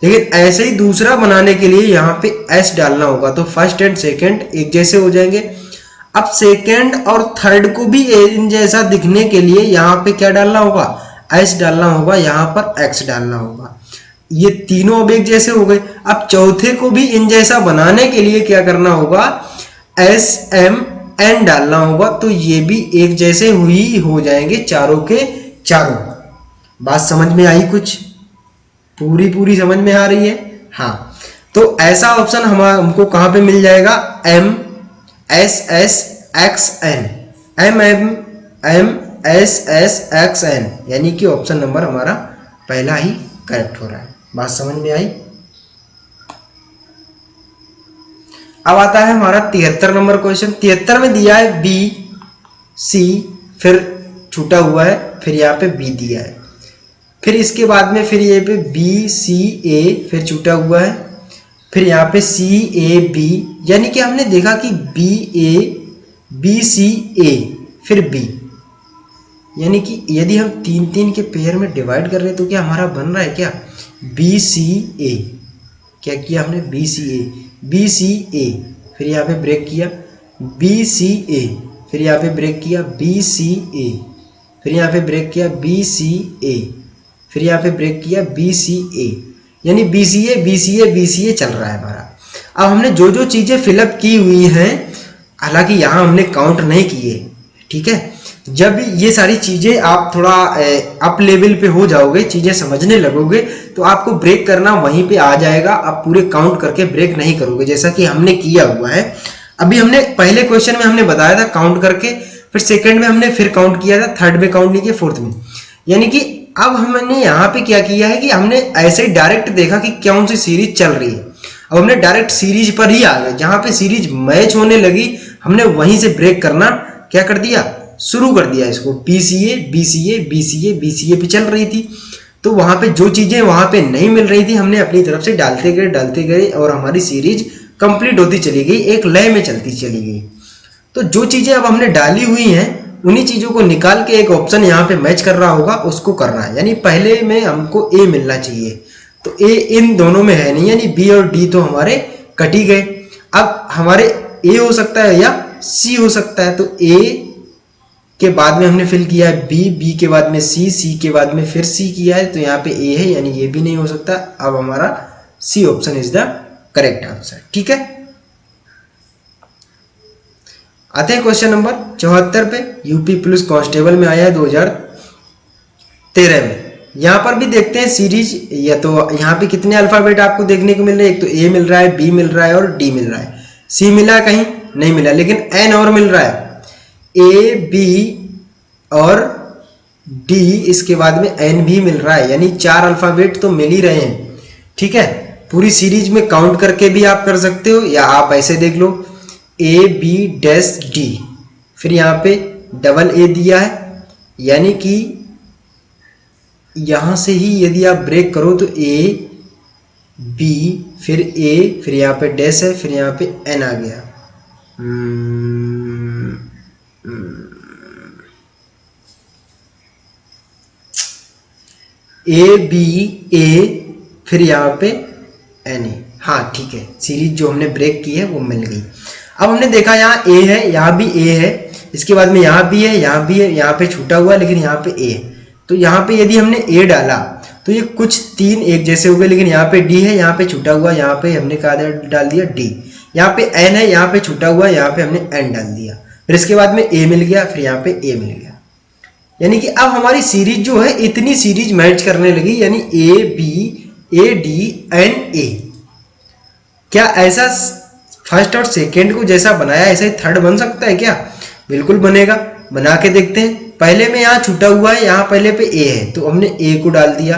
लेकिन ऐसे ही दूसरा बनाने के लिए यहाँ पे एस डालना होगा, तो फर्स्ट एंड सेकंड एक जैसे हो जाएंगे। अब सेकंड और थर्ड को भी इन जैसा दिखने के लिए यहाँ पे क्या डालना होगा, एस डालना होगा, यहाँ पर एक्स डालना होगा। ये तीनों अब एक जैसे हो गए। अब चौथे को भी इन जैसा बनाने के लिए क्या करना होगा, एस एम एन डालना होगा, तो ये भी एक जैसे हुई हो जाएंगे चारों के चारों। बात समझ में आई, कुछ पूरी समझ में आ रही है? हाँ, तो ऐसा ऑप्शन हमको कहाँ पे मिल जाएगा, M S S X N, M M M S S X N, यानी कि ऑप्शन नंबर हमारा पहला ही करेक्ट हो रहा है। बात समझ में आई? अब आता है हमारा 73 नंबर क्वेश्चन। 73 में दिया है बी सी, फिर छूटा हुआ है, फिर यहाँ पे बी दिया है, फिर इसके बाद में फिर ये पे बी सी ए, फिर छूटा हुआ है, फिर यहाँ पे सी ए बी, यानी कि हमने देखा कि बी ए बी सी ए फिर बी, यानी कि यदि हम 3 3 के पेयर में डिवाइड कर रहे हैं तो क्या हमारा बन रहा है क्या, बी सी ए। क्या किया हमने, B C A, B C ए, फिर यहाँ पे ब्रेक किया, बी सी ए, फिर यहाँ पे ब्रेक किया, बी सी ए, फिर यहाँ पे ब्रेक किया, बी सी ए, फिर यहाँ पे ब्रेक किया, बी सी ए, यानी B C A B C A B C A चल रहा है हमारा। अब हमने जो जो चीज़ें फिलअप की हुई हैं, हालांकि यहाँ हमने काउंट नहीं किए, ठीक है। जब ये सारी चीज़ें आप थोड़ा अप लेवल पे हो जाओगे, चीज़ें समझने लगोगे, तो आपको ब्रेक करना वहीं पे आ जाएगा। आप पूरे काउंट करके ब्रेक नहीं करोगे, जैसा कि हमने किया हुआ है। अभी हमने पहले क्वेश्चन में हमने बताया था काउंट करके, फिर सेकंड में हमने फिर काउंट किया था, थर्ड में काउंट नहीं किया, फोर्थ में। यानी कि अब हमने यहाँ पे क्या किया है कि हमने ऐसे ही डायरेक्ट देखा कि कौन सी सीरीज चल रही है। अब हमने डायरेक्ट सीरीज पर ही आ गए, जहाँ पे सीरीज मैच होने लगी हमने वहीं से ब्रेक करना क्या कर दिया, शुरू कर दिया। इसको पीसीए बीसीए बीसीए बीसीए पे चल रही थी, तो वहां पे जो चीजें वहां पे नहीं मिल रही थी हमने अपनी तरफ से डालते गए और हमारी सीरीज कंप्लीट होती चली गई, एक लय में चलती चली गई। तो जो चीजें अब हमने डाली हुई हैं उन्हीं चीजों को निकाल के एक ऑप्शन यहाँ पे मैच कर रहा होगा, उसको करना है। यानी पहले में हमको ए मिलना चाहिए, तो ए इन दोनों में है नहीं, यानी बी और डी तो हमारे कट ही गए। अब हमारे ए हो सकता है या सी हो सकता है, तो ए के बाद में हमने फिल किया है बी, बी के बाद में सी, सी के बाद में फिर सी किया है, तो यहाँ पे ए है, यानी ये भी नहीं हो सकता। अब हमारा C option is the correct answer, ठीक है। आते हैं क्वेश्चन नंबर 74 पे। यूपी पुलिस कांस्टेबल में आया है 2013 में। यहाँ पर भी देखते हैं सीरीज, या तो यहाँ पे कितने अल्फाबेट आपको देखने को मिल रहे हैं, एक तो ए मिल रहा है, बी मिल रहा है और डी मिल रहा है। सी मिला कहीं नहीं मिला, लेकिन एन और मिल रहा है, ए बी और डी, इसके बाद में एन भी मिल रहा है, यानी 4 अल्फाबेट तो मिल ही रहे हैं। ठीक है, पूरी सीरीज में काउंट करके भी आप कर सकते हो, या आप ऐसे देख लो ए बी डैश डी, फिर यहाँ पे डबल ए दिया है, यानी कि यहां से ही यदि आप ब्रेक करो तो ए बी फिर ए, फिर यहाँ पे डैश है, फिर यहाँ पे एन आ गया। ए बी ए, फिर यहाँ पे एन ए। हाँ ठीक है, सीरीज जो हमने ब्रेक की है वो मिल गई। अब हमने देखा यहाँ ए है, यहाँ भी ए है, इसके बाद में यहाँ भी है, यहाँ भी है, यहाँ पे छूटा हुआ है, लेकिन यहाँ पे ए है। तो यहाँ पे यदि हमने ए डाला तो ये कुछ 3 एक जैसे हो गए, लेकिन यहाँ पे डी है, यहाँ पे छूटा हुआ, यहाँ पे हमने कहा डाल दिया डी, यहाँ पे एन है, यहाँ पे छूटा हुआ, यहाँ पे हमने एन डाल दिया, फिर इसके बाद में ए मिल गया, फिर यहाँ पे ए मिल गया। यानी कि अब हमारी सीरीज जो है इतनी सीरीज मैच करने लगी, यानी A B A D N A. क्या ऐसा फर्स्ट और सेकेंड को जैसा बनाया ऐसा ही थर्ड बन सकता है क्या? बिल्कुल बनेगा, बना के देखते हैं। पहले में यहाँ छूटा हुआ है, यहाँ पहले पे ए है तो हमने ए को डाल दिया,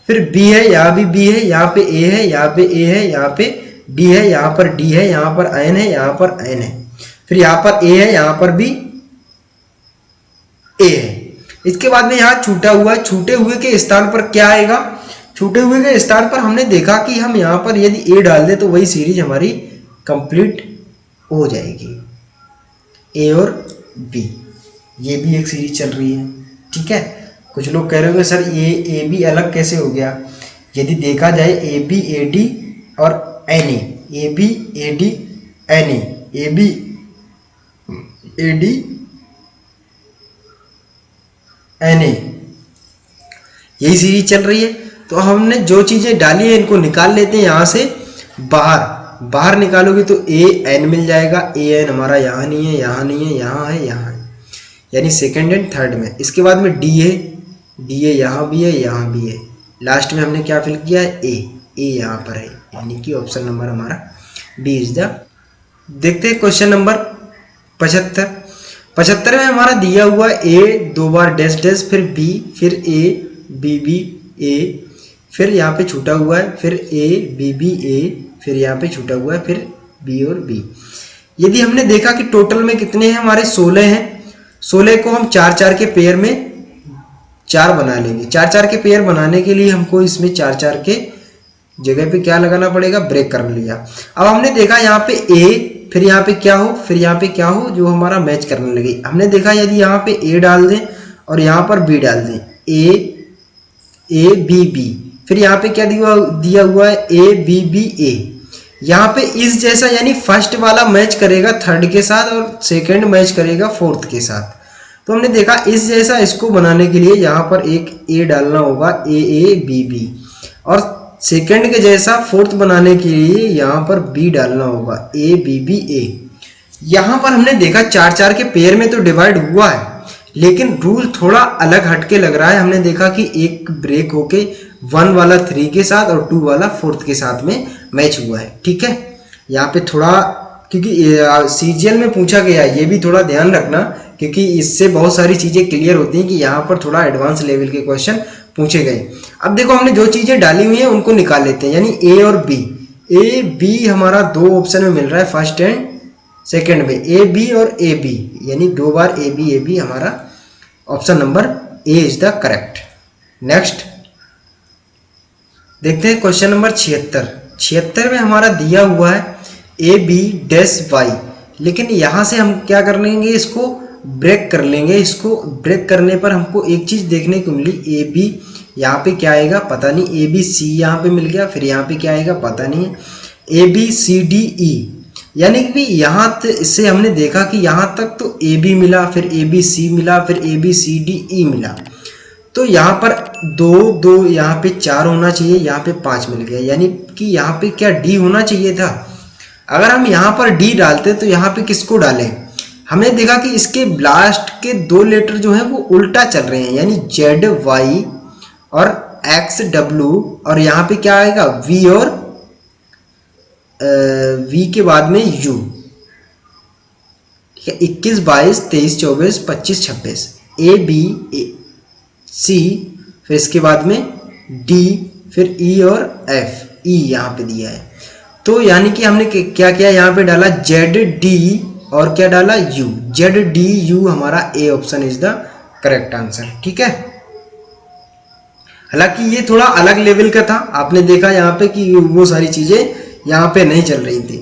फिर बी है, यहाँ भी बी है, यहाँ पे ए है, यहाँ पे ए है, यहाँ पे डी है, यहाँ पर डी है, यहाँ पर एन है, यहाँ पर एन है, फिर यहाँ पर ए है, यहाँ पर भी ए है। इसके बाद में यहाँ छूटा हुआ है, छूटे हुए के स्थान पर क्या आएगा? छूटे हुए के स्थान पर हमने देखा कि हम यहाँ पर यदि ए डाल दे तो वही सीरीज हमारी कंप्लीट हो जाएगी, ए और बी। ये भी एक सीरीज चल रही है। ठीक है, कुछ लोग कह रहे होंगे सर ये ए बी अलग कैसे हो गया? यदि देखा जाए ए बी ए डी और N A B A D N A B A D N A, यही सीरीज चल रही है। तो हमने जो चीजें डाली है इनको निकाल लेते हैं यहाँ से बाहर। बाहर निकालोगे तो ए एन मिल जाएगा, ए एन हमारा यहाँ नहीं है, यहाँ नहीं है, यहाँ है, यहाँ है, यानी सेकंड एंड थर्ड में। इसके बाद में डी है, डी ए यहाँ भी है, यहाँ भी है, लास्ट में हमने क्या फिल किया है? ए यहाँ पर है, यानी कि ऑप्शन नंबर हमारा डी इज द। देखते हैं क्वेश्चन नंबर 75। 75 में हमारा दिया हुआ ए 2 बार डैश डैश, फिर बी, फिर ए बी बी ए, फिर यहाँ पे छूटा हुआ है, फिर ए बी बी ए, फिर यहाँ पे छूटा हुआ है, फिर बी और बी। यदि हमने देखा कि टोटल में कितने हैं हमारे 16 हैं, 16 को हम 4-4 के पेयर में 4 बना लेंगे। 4-4 के पेयर बनाने के लिए हमको इसमें 4-4 के जगह पे क्या लगाना पड़ेगा? ब्रेक कर लिया। अब हमने देखा यहाँ पे ए, फिर यहाँ पे क्या हो, फिर यहाँ पे क्या हो, जो हमारा मैच करने लगे। हमने देखा यदि यहाँ पे ए डाल दें और यहाँ पर बी डाल दें, ए बी बी, फिर यहाँ पे क्या दिया हुआ है? ए बी बी ए। यहाँ पे इस जैसा, यानी फर्स्ट वाला मैच करेगा थर्ड के साथ और सेकंड मैच करेगा फोर्थ के साथ। तो हमने देखा इस जैसा इसको बनाने के लिए यहाँ पर एक ए डालना होगा, ए बी बी, और सेकंड के जैसा फोर्थ बनाने के लिए यहाँ पर बी डालना होगा, ए बी बी ए। यहाँ पर हमने देखा 4-4 के पेयर में तो डिवाइड हुआ है, लेकिन रूल थोड़ा अलग हटके लग रहा है। हमने देखा कि एक ब्रेक होके 1 वाला 3 के साथ और 2 वाला 4th के साथ में मैच हुआ है। ठीक है, यहाँ पे थोड़ा, क्योंकि सीजीएल में पूछा गया है, ये भी थोड़ा ध्यान रखना, क्योंकि इससे बहुत सारी चीज़ें क्लियर होती हैं कि यहाँ पर थोड़ा एडवांस लेवल के क्वेश्चन पूछे गए। अब देखो हमने जो चीज़ें डाली हुई हैं उनको निकाल लेते हैं, यानी ए और बी। ए बी हमारा 2 ऑप्शन में मिल रहा है, फर्स्ट एंड सेकंड में, ए बी और ए बी, यानी 2 बार ए बी हमारा option number A is the correct. Next देखते हैं क्वेश्चन नंबर 76। 76 में हमारा दिया हुआ है ए बी डैश वाई, लेकिन यहाँ से हम क्या कर लेंगे? इसको ब्रेक कर लेंगे। इसको ब्रेक करने पर हमको एक चीज़ देखने को मिली, ए बी, यहाँ पे क्या आएगा पता नहीं, ए बी सी यहाँ पे मिल गया, फिर यहाँ पे क्या आएगा पता नहीं है, ए बी सी डी ई, यानी कि यहाँ इससे हमने देखा कि यहाँ तक तो ए बी मिला, फिर ए बी सी मिला, फिर ए बी सी डी ई मिला। तो यहाँ पर 2 यहाँ पे 4 होना चाहिए, यहाँ पे 5 मिल गया, यानी कि यहाँ पे क्या डी होना चाहिए था। अगर हम यहाँ पर डी डालते तो यहाँ पे किसको डालें? हमने देखा कि इसके लास्ट के 2 लेटर जो हैं वो उल्टा चल रहे हैं, यानी जेड वाई और एक्स डब्ल्यू, और यहाँ पे क्या आएगा? वी और वी के बाद में यू, ठीक है, 21, 22, 23, 24, 25, 26, ए बी सी, फिर इसके बाद में डी, फिर ई और एफ, ई यहाँ पे दिया है। तो यानी कि हमने क्या किया, यहाँ पे डाला जेड डी और क्या डाला यू, जेड डी यू, हमारा A option is the correct answer. ठीक है, हालांकि ये थोड़ा अलग लेवल का था, आपने देखा यहाँ पे कि वो सारी चीजें यहाँ पे नहीं चल रही थी।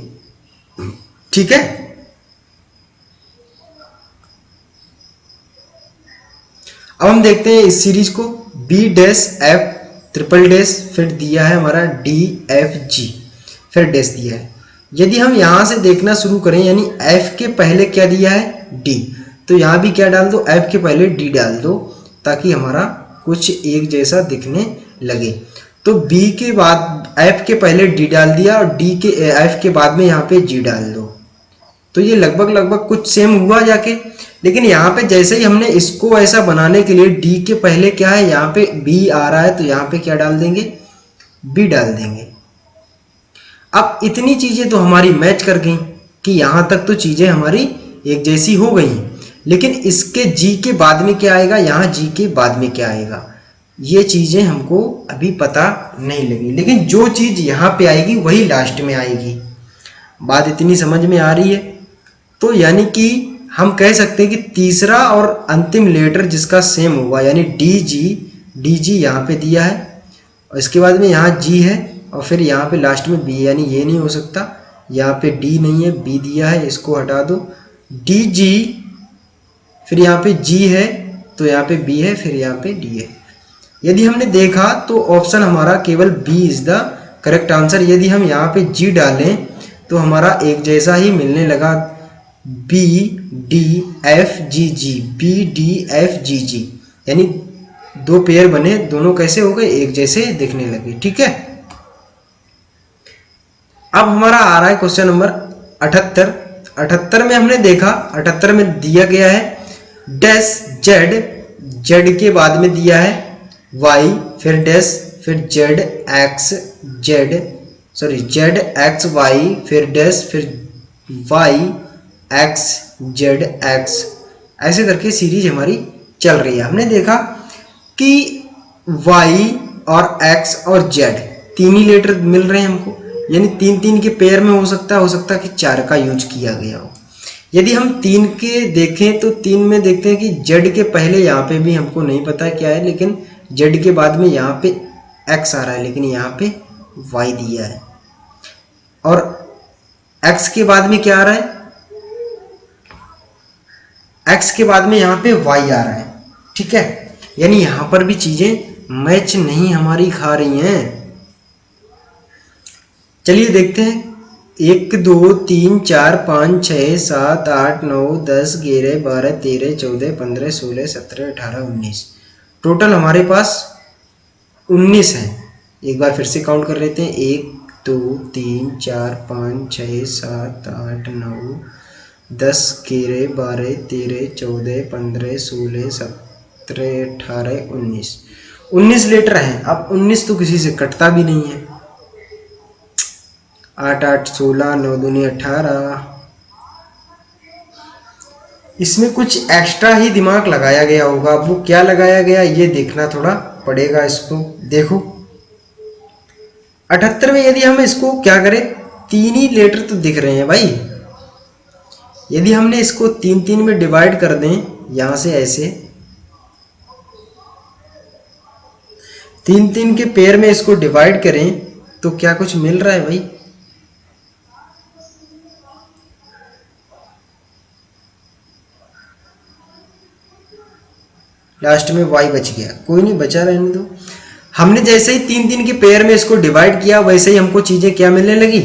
ठीक है, अब हम देखते हैं इस सीरीज को, B dash F triple dash, फिर दिया है हमारा डी एफ जी, फिर डैश दिया है। यदि हम यहां से देखना शुरू करें, यानी एफ के पहले क्या दिया है डी, तो यहां भी क्या डाल दो, एफ के पहले डी डाल दो, ताकि हमारा कुछ एक जैसा दिखने लगे। तो बी के बाद एफ के पहले डी डाल दिया और डी के एफ के बाद में यहाँ पे जी डाल दो, तो ये लगभग कुछ सेम हुआ जाके। लेकिन यहाँ पे जैसे ही हमने इसको ऐसा बनाने के लिए डी के पहले क्या है, यहाँ पे बी आ रहा है, तो यहाँ पे क्या डाल देंगे, बी डाल देंगे। अब इतनी चीजें तो हमारी मैच कर गई कि यहाँ तक तो चीजें हमारी एक जैसी हो गई, लेकिन इसके जी के बाद में क्या आएगा, यहाँ जी के बाद में क्या आएगा, ये चीजें हमको अभी पता नहीं लगी। लेकिन जो चीज यहाँ पे आएगी वही लास्ट में आएगी। बात इतनी समझ में आ रही है? तो यानी कि हम कह सकते हैं कि तीसरा और अंतिम लेटर जिसका सेम होगा, यानी डी जी यहाँ पे दिया है और इसके बाद में यहाँ जी है और फिर यहाँ पे लास्ट में बी, यानी ये नहीं हो सकता, यहाँ पे डी नहीं है, बी दिया है, इसको हटा दो, डी जी, फिर यहाँ पे जी है तो यहाँ पे बी है, फिर यहाँ पे डी है। यदि हमने देखा तो ऑप्शन हमारा केवल B is the correct answer. यदि हम यहाँ पे जी डालें तो हमारा एक जैसा ही मिलने लगा, बी डी एफ जी जी, बी डी एफ जी जी, यानी दो पेयर बने, दोनों कैसे हो गए, एक जैसे दिखने लगे। ठीक है, अब हमारा आ रहा है क्वेश्चन नंबर 78। 78 में हमने देखा, 78 में दिया गया है डैश जेड, जेड के बाद में दिया है वाई, फिर डैश, फिर Z X Z, sorry Z X Y, फिर डैश, फिर वाई एक्स जेड एक्स, ऐसे करके सीरीज हमारी चल रही है। हमने देखा कि वाई और एक्स और जेड तीन ही लेटर मिल रहे हैं हमको, यानी तीन तीन के पेयर में हो सकता है कि 4 का यूज किया गया हो। यदि हम 3 के देखें तो 3 में देखते हैं कि जेड के पहले यहाँ पे भी हमको नहीं पता क्या है, लेकिन जेड के बाद में यहाँ पे एक्स आ रहा है, लेकिन यहाँ पे वाई दिया है, और एक्स के बाद में क्या आ रहा है, एक्स के बाद में यहाँ पे वाई आ रहा है। ठीक है, यानी यहाँ पर भी चीजें मैच नहीं हमारी खा रही हैं। चलिए देखते हैं, 1 2 3 4 5 6 7 8 9 10 11 12 13 14 15 16 17 18 19, टोटल हमारे पास 19 है। एक बार फिर से काउंट कर लेते हैं, 1 2 3 4 5 6 7 8 9 10 11 12 13 14 15 16 17 18 19, 19 लेटर हैं। अब 19 तो किसी से कटता भी नहीं है, 8 8 16 9 दूनी 18, इसमें कुछ एक्स्ट्रा ही दिमाग लगाया गया होगा। वो क्या लगाया गया ये देखना थोड़ा पड़ेगा। इसको देखो, 78 में यदि हम इसको क्या करें, 3 ही लेटर तो दिख रहे हैं भाई। यदि हमने इसको 3 3 में डिवाइड कर दें, यहां से ऐसे 3 3 के पेयर में इसको डिवाइड करें तो क्या कुछ मिल रहा है भाई, लास्ट में y बच गया, कोई नहीं बचा, रहने दो। हमने जैसे ही 3 3 के पेयर में इसको डिवाइड किया, वैसे ही हमको चीजें क्या मिलने लगी,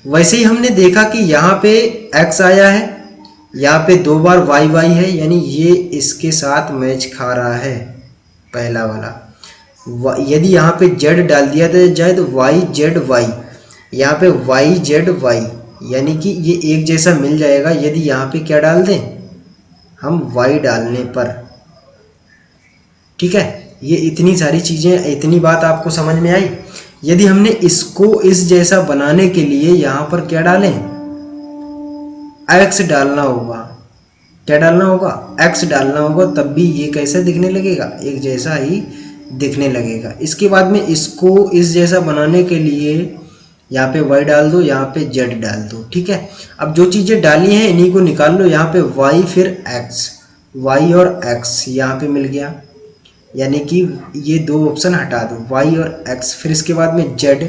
वैसे ही हमने देखा कि यहाँ पे x आया है, यहाँ पे 2 बार y है, यानी ये इसके साथ मैच खा रहा है पहला वाला। यदि यहाँ पे z डाल दिया जाए तो y z y, यहाँ पे y z y, यानी कि ये एक जैसा मिल जाएगा। यदि यहाँ पे क्या डाल दें हम y डालने पर, ठीक है, ये इतनी सारी चीजें, इतनी बात आपको समझ में आई। यदि हमने इसको इस जैसा बनाने के लिए यहाँ पर क्या डालें, x डालना होगा, क्या डालना होगा, x डालना होगा, तब भी ये कैसा दिखने लगेगा, एक जैसा ही दिखने लगेगा। इसके बाद में इसको इस जैसा बनाने के लिए यहाँ पे y डाल दो, यहाँ पे z डाल दो, ठीक है। अब जो चीज़ें डाली हैं इन्हीं को निकाल लो, यहाँ पे y फिर x, y और x यहाँ पे मिल गया, यानी कि ये दो ऑप्शन हटा दो, y और x। फिर इसके बाद में z,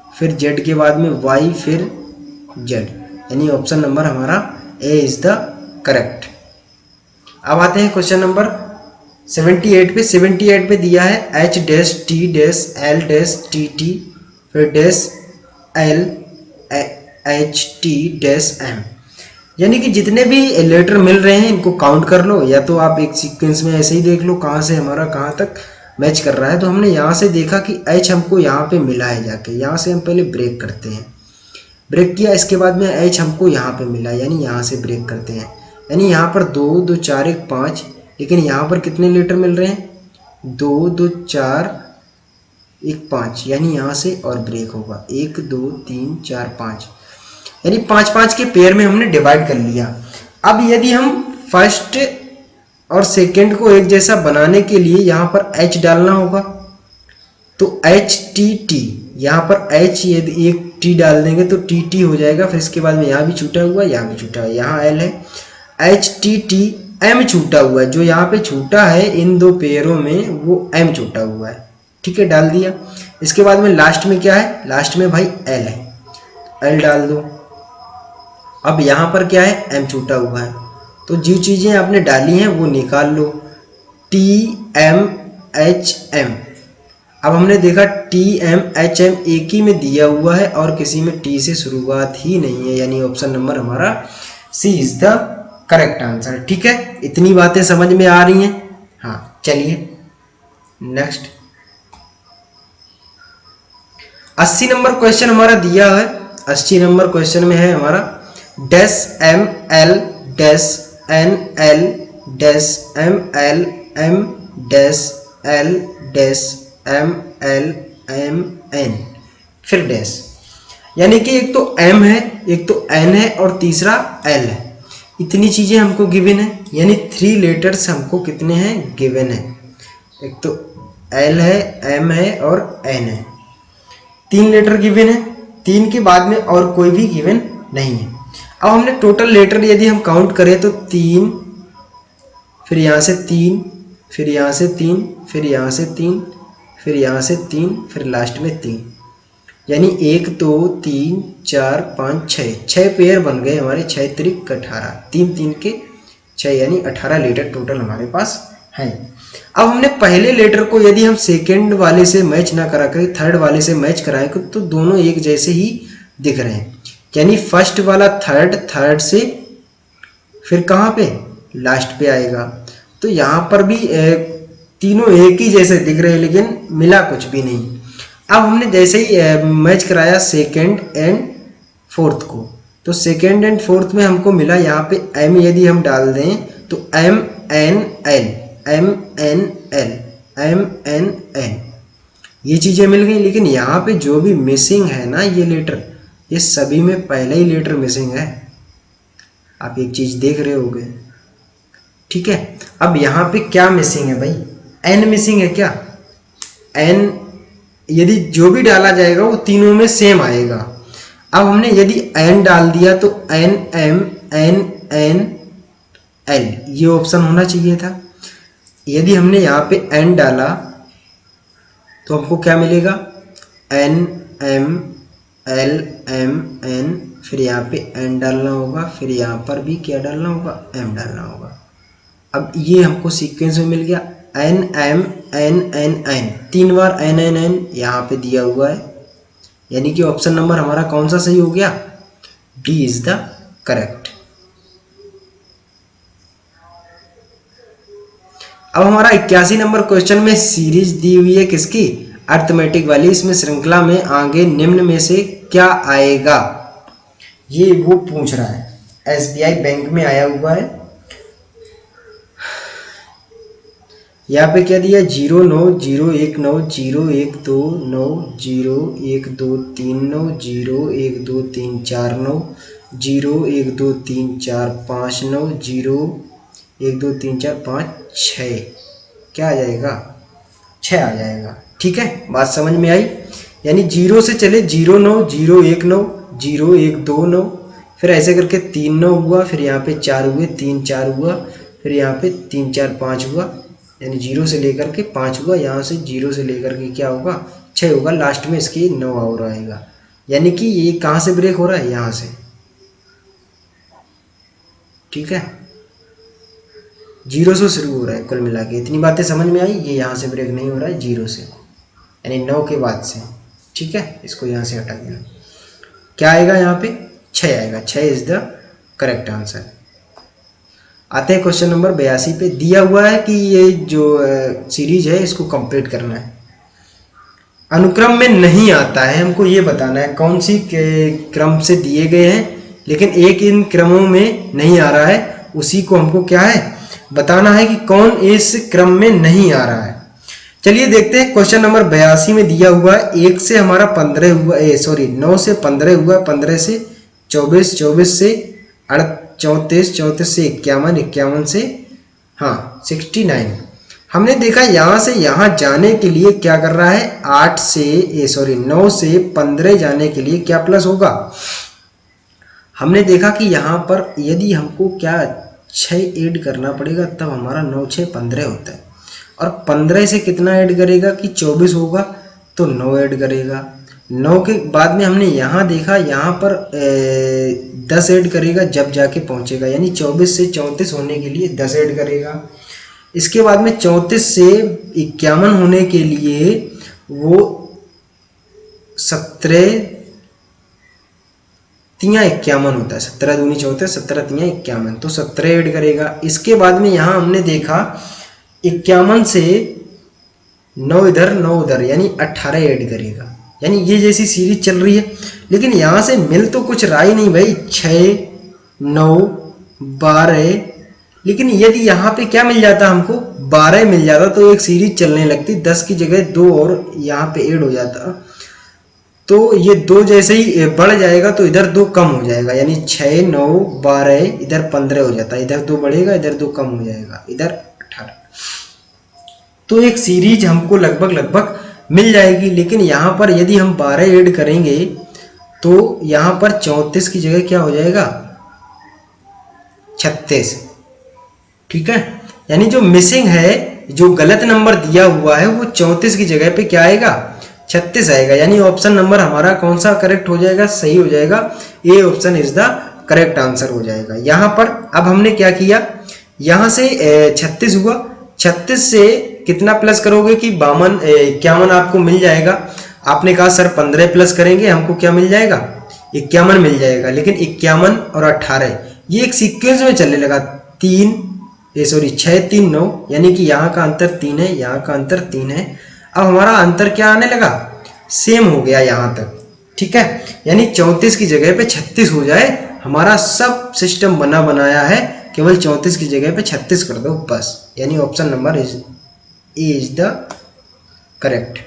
फिर z के बाद में y फिर z, यानी ऑप्शन नंबर हमारा ए इज द करेक्ट। अब आते हैं क्वेश्चन नंबर 78 पे। 78 पे दिया है h dash t dash l dash T T फिर dash l h t dash m, यानी कि जितने भी लेटर मिल रहे हैं इनको काउंट कर लो, या तो आप एक सीक्वेंस में ऐसे ही देख लो कहाँ से हमारा कहाँ तक मैच कर रहा है। तो हमने यहाँ से देखा कि h हमको यहाँ पे मिला है, जाके यहाँ से हम पहले ब्रेक करते हैं, ब्रेक किया, इसके बाद में h हमको यहाँ पे मिला, यानी यहाँ से ब्रेक करते हैं, यानी यहाँ पर 2 2 4 1 5, लेकिन यहाँ पर कितने लेटर मिल रहे हैं, 2 2 4 1 5, यानी यहाँ से और ब्रेक होगा 1 2 3 4 5, यानी 5 5 के पेयर में हमने डिवाइड कर लिया। अब यदि हम फर्स्ट और सेकंड को एक जैसा बनाने के लिए यहाँ पर h डालना होगा, तो एच टी टी, यहाँ पर h यदि एक t डाल देंगे तो टी टी हो जाएगा। फिर इसके बाद में यहाँ भी छूटा हुआ, यहाँ भी छूटा हुआ, यहाँ l है, एच टी टी m छूटा हुआ है, जो यहाँ पे छूटा है इन दो पेयरों में वो m छूटा हुआ है, ठीक है, डाल दिया। इसके बाद में लास्ट में क्या है, लास्ट में भाई l है, l डाल दो। अब यहाँ पर क्या है, m छूटा हुआ है, तो जो चीज़ें आपने डाली हैं वो निकाल लो, टी एम एच एम। अब हमने देखा टी एम एच एम एक ही में दिया हुआ है और किसी में टी से शुरुआत ही नहीं है, यानी ऑप्शन नंबर हमारा सी इज द करेक्ट आंसर, ठीक है। इतनी बातें समझ में आ रही हैं, हाँ चलिए नेक्स्ट। 80 नंबर क्वेश्चन हमारा दिया है। 80 नंबर क्वेश्चन में है हमारा dash M L dash N L dash M L M dash L dash M L M N फिर डैश, यानी कि एक तो m है, एक तो n है और तीसरा l है। इतनी चीज़ें हमको गिवन है, यानी 3 लेटर्स हमको कितने हैं, गिवन है। एक तो l है, m है और n है, 3 लेटर गिवन है, 3 के बाद में और कोई भी गिवन नहीं है। अब हमने टोटल लेटर यदि हम काउंट करें तो 3, फिर यहाँ से 3, फिर यहाँ से 3, फिर यहाँ से 3, फिर यहाँ से 3, फिर लास्ट में 3, यानी 1 2 3 4 5 6 पेयर बन गए हमारे, 6 त्रिक 18, 3 3 के 6, यानी 18 लेटर टोटल हमारे पास हैं। अब हमने पहले लेटर को यदि हम सेकेंड वाले से मैच ना करा करें, थर्ड वाले से मैच कराएं तो दोनों एक जैसे ही दिख रहे हैं, यानी फर्स्ट वाला थर्ड, थर्ड से फिर कहाँ पे, लास्ट पे आएगा। तो यहाँ पर भी तीनों एक ही जैसे दिख रहे हैं, लेकिन मिला कुछ भी नहीं। अब हमने जैसे ही मैच कराया सेकेंड एंड फोर्थ को, तो सेकेंड एंड फोर्थ में हमको मिला यहाँ पे m, यदि हम डाल दें तो m n l m n l m n n, ये चीज़ें मिल गई। लेकिन यहाँ पे जो भी मिसिंग है ना ये लेटर, ये सभी में पहला ही लेटर मिसिंग है, आप एक चीज़ देख रहे होगे, ठीक है। अब यहाँ पे क्या मिसिंग है भाई, n मिसिंग है क्या, n यदि जो भी डाला जाएगा वो तीनों में सेम आएगा। अब हमने यदि n डाल दिया तो n m n n l, ये ऑप्शन होना चाहिए था। यदि हमने यहाँ पे n डाला तो हमको क्या मिलेगा, n m l m n, फिर यहाँ पे n डालना होगा, फिर यहाँ पर भी क्या डालना होगा, m डालना होगा। अब ये हमको सीक्वेंस में मिल गया, n m n n n, 3 बार n n n यहाँ पे दिया हुआ है, यानी कि ऑप्शन नंबर हमारा कौन सा सही हो गया, डी इज द करेक्ट। अब हमारा 81 नंबर क्वेश्चन में सीरीज दी हुई है किसकी, अर्थमेटिक वाली। इसमें श्रृंखला में आगे निम्न में से क्या आएगा, ये वो पूछ रहा है। SBI बैंक में आया हुआ है, यहाँ पे क्या दिया, 0 9 0 1 9 0 1 2 9 0 1 2 3 9 0 1 2 3 4 9 0 1 2 3 4 5 9 0 1 2 3 4 5 6, क्या आ जाएगा 6 आ जाएगा। ठीक है, बात समझ में आई। यानी 0 से चले 0 9 0 1 9 0 1 2 9, फिर ऐसे करके 3 9 हुआ, फिर यहाँ पे 4 हुए, 3 4 हुआ, फिर यहाँ पे 3 4 5 हुआ, यानी 0 से लेकर के 5 हुआ, यहाँ से 0 से लेकर के क्या होगा 6 होगा, लास्ट में इसके 9 और आएगा। यानी कि ये कहाँ से ब्रेक हो रहा है, यहाँ से। ठीक है, 0 से शुरू हो रहा है कुल मिला के। इतनी बातें समझ में आई। ये यहाँ से ब्रेक नहीं हो रहा है 0 से, यानी 9 के बाद से। ठीक है, इसको यहाँ से हटा देना। क्या आएगा यहाँ पे 6 आएगा। 6 इज द करेक्ट आंसर। आते हैं क्वेश्चन नंबर 82 पे। दिया हुआ है कि ये जो सीरीज है इसको कंप्लीट करना है, अनुक्रम में नहीं आता है, हमको ये बताना है कौन सी क्रम से दिए गए हैं, लेकिन एक इन क्रमों में नहीं आ रहा है, उसी को हमको क्या है बताना है कि कौन इस क्रम में नहीं आ रहा है। चलिए देखते हैं क्वेश्चन नंबर 82 में दिया हुआ है 1 से हमारा 15 हुआ, 9 से 15 हुआ, 15 से 24, 24 से 34, 34 से 51, 51 से 69। हमने देखा यहाँ से यहाँ जाने के लिए क्या कर रहा है, 9 से 15 जाने के लिए क्या प्लस होगा। हमने देखा कि यहाँ पर यदि हमको क्या 6 ऐड करना पड़ेगा तब हमारा 9 6 15 होता है, और 15 से कितना ऐड करेगा कि 24 होगा तो 9 ऐड करेगा। 9 के बाद में हमने यहाँ देखा यहाँ पर 10 ऐड करेगा जब जाके पहुँचेगा, यानी 24 से 34 होने के लिए 10 ऐड करेगा। इसके बाद में 34 से 51 होने के लिए वो 17 तिया 51 होता है, 17 दूनी 34, 17 तिया 51, तो 17 ऐड करेगा। इसके बाद में यहाँ हमने देखा 51 से 9 इधर 9 उधर, यानी 18 ऐड करेगा। यानी ये जैसी सीरीज चल रही है, लेकिन यहाँ से मिल तो कुछ रहा ही नहीं भाई, 6 9 12, लेकिन यदि यहाँ पे क्या मिल जाता हमको 12 मिल जाता तो एक सीरीज चलने लगती, 10 की जगह 2 और यहाँ पे ऐड हो जाता, तो ये 2 जैसे ही बढ़ जाएगा तो इधर 2 कम हो जाएगा, यानी 6 9 12 इधर 15 हो जाता है, इधर 2 बढ़ेगा इधर 2 कम हो जाएगा, इधर 18। तो एक सीरीज हमको लगभग मिल जाएगी। लेकिन यहाँ पर यदि हम 12 ऐड करेंगे तो यहाँ पर 34 की जगह क्या हो जाएगा 36। ठीक है, यानी जो मिसिंग है, जो गलत नंबर दिया हुआ है वो 34 की जगह पे क्या आएगा 36 आएगा। यानी ऑप्शन नंबर हमारा कौन सा करेक्ट हो जाएगा, सही हो जाएगा, A option is the correct answer हो जाएगा। यहाँ पर अब हमने क्या किया, यहाँ से 36 हुआ, 36 से कितना प्लस करोगे कि 51 आपको मिल जाएगा। आपने कहा सर 15 प्लस करेंगे हमको क्या मिल जाएगा 51 मिल जाएगा, लेकिन 51 और 18 ये एक सीक्वेंस में चलने लगा, 6 3 9, यानी कि यहाँ का अंतर 3 है, यहाँ का अंतर 3 है। अब हमारा अंतर क्या आने लगा, सेम हो गया यहाँ तक। ठीक है, यानी 34 की जगह पे 36 हो जाए, हमारा सब सिस्टम बना बनाया है, केवल 34 की जगह पे 36 कर दो बस। यानी option number is the correct.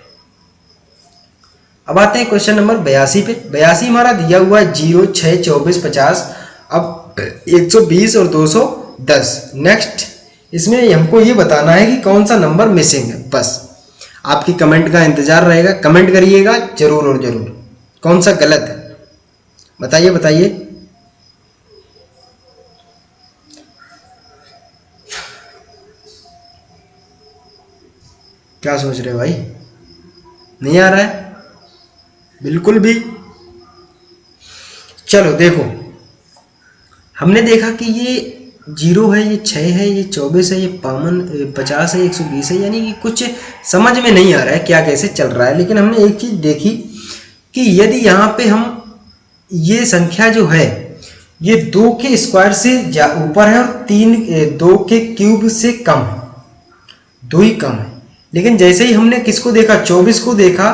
अब आते हैं क्वेश्चन नंबर 82 पे। 82 हमारा दिया हुआ है 0 6 24 50, अब 120 और 210। नेक्स्ट इसमें हमको ये बताना है कि कौन सा नंबर मिसिंग है। बस आपकी कमेंट का इंतजार रहेगा, कमेंट करिएगा जरूर और जरूर, कौन सा गलत है बताइए बताइए। क्या सोच रहे हो भाई, नहीं आ रहा है बिल्कुल भी। चलो देखो, हमने देखा कि ये 0 है, ये 6 है, ये 24 है, ये 50 है, 120 है, यानी कि कुछ समझ में नहीं आ रहा है क्या कैसे चल रहा है। लेकिन हमने एक चीज देखी कि यदि यहाँ पे हम ये संख्या जो है ये 2 के स्क्वायर से ऊपर है और 2 के क्यूब से कम है, 2 ही कम है। लेकिन जैसे ही हमने किसको देखा 24 को देखा,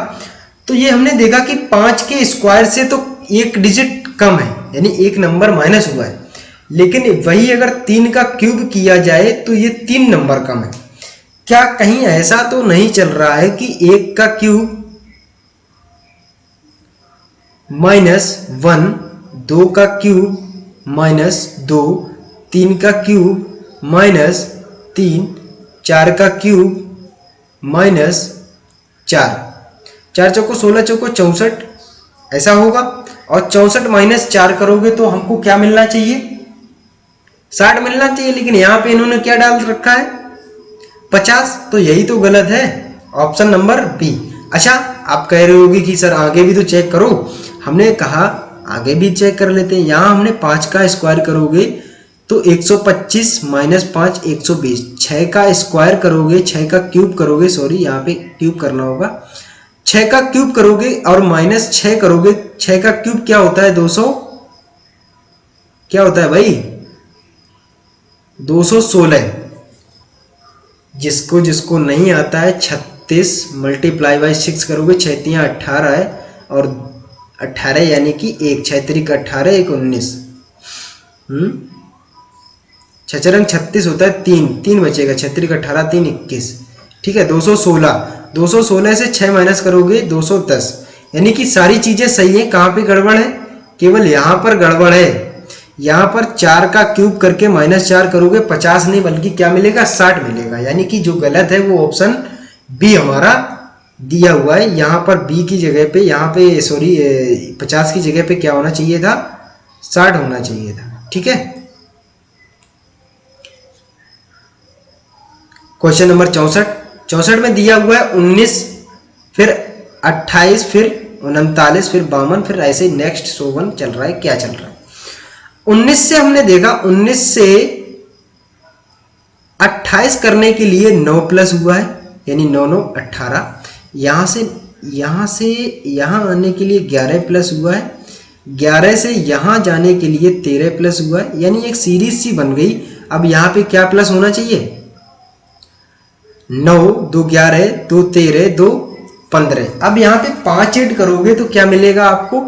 तो ये हमने देखा कि 5 के स्क्वायर से तो एक डिजिट कम है, यानी एक नंबर माइनस हुआ है। लेकिन वही अगर 3 का क्यूब किया जाए तो ये 3 नंबर कम है। क्या कहीं ऐसा तो नहीं चल रहा है कि 1 का क्यूब -1, 2 का क्यूब -2, 3 का क्यूब -3, 4 का क्यूब -4, 4 चौको 16, चौको 64, ऐसा होगा। और 64 - 4 करोगे तो हमको क्या मिलना चाहिए? 60 मिलना चाहिए, लेकिन यहाँ पे इन्होंने क्या डाल रखा है? 50। तो यही तो गलत है, ऑप्शन नंबर बी। अच्छा, आप कह रहे होगे कि सर आगे भी तो चेक करो। हमने कहा आगे भी चेक कर लेते हैं। यहाँ हमने 5 का स्क्वायर करोगे तो 125 - 5 120, 6 का स्क्वायर करोगे, 6 का क्यूब करोगे, सॉरी यहाँ पे क्यूब करना होगा, 6 का क्यूब करोगे और -6 करोगे, 6 का क्यूब क्या होता है? 200, क्या होता है भाई? 216। जिसको जिसको नहीं आता है 36 × 6 करोगे, 6 × 18 है और 18 यानी कि 1, 6 × 18, 1 19, 6 × 36 होता है 3, 3 बचेगा, 6 × 18, 3 21, ठीक है। 216 से 6 माइनस करोगे 210, यानी कि सारी चीजें सही है। कहाँ पे गड़बड़ है? केवल यहाँ पर गड़बड़ है। यहाँ पर 4 का क्यूब करके -4 करोगे 50 नहीं बल्कि क्या मिलेगा? 60 मिलेगा। यानी कि जो गलत है वो ऑप्शन बी हमारा दिया हुआ है। यहाँ पर बी की जगह पे, यहाँ पे सॉरी 50 की जगह पे क्या होना चाहिए था? 60 होना चाहिए था, ठीक है। क्वेश्चन नंबर 64 में दिया हुआ है 19, फिर 28, फिर 39, फिर 52, फिर ऐसे नेक्स्ट 100 चल रहा है। क्या चल रहा है? 19 से हमने देखा, 19 से 28 करने के लिए 9 प्लस हुआ है, यानी 9 9 18। यहाँ से यहाँ आने के लिए 11 प्लस हुआ है, 11 से यहाँ जाने के लिए 13 प्लस हुआ है, यानी एक सीरीज सी बन गई। अब यहाँ पे क्या प्लस होना चाहिए? 9 2 11 2 13 2 15। अब यहाँ पे 5 ऐड करोगे तो क्या मिलेगा आपको?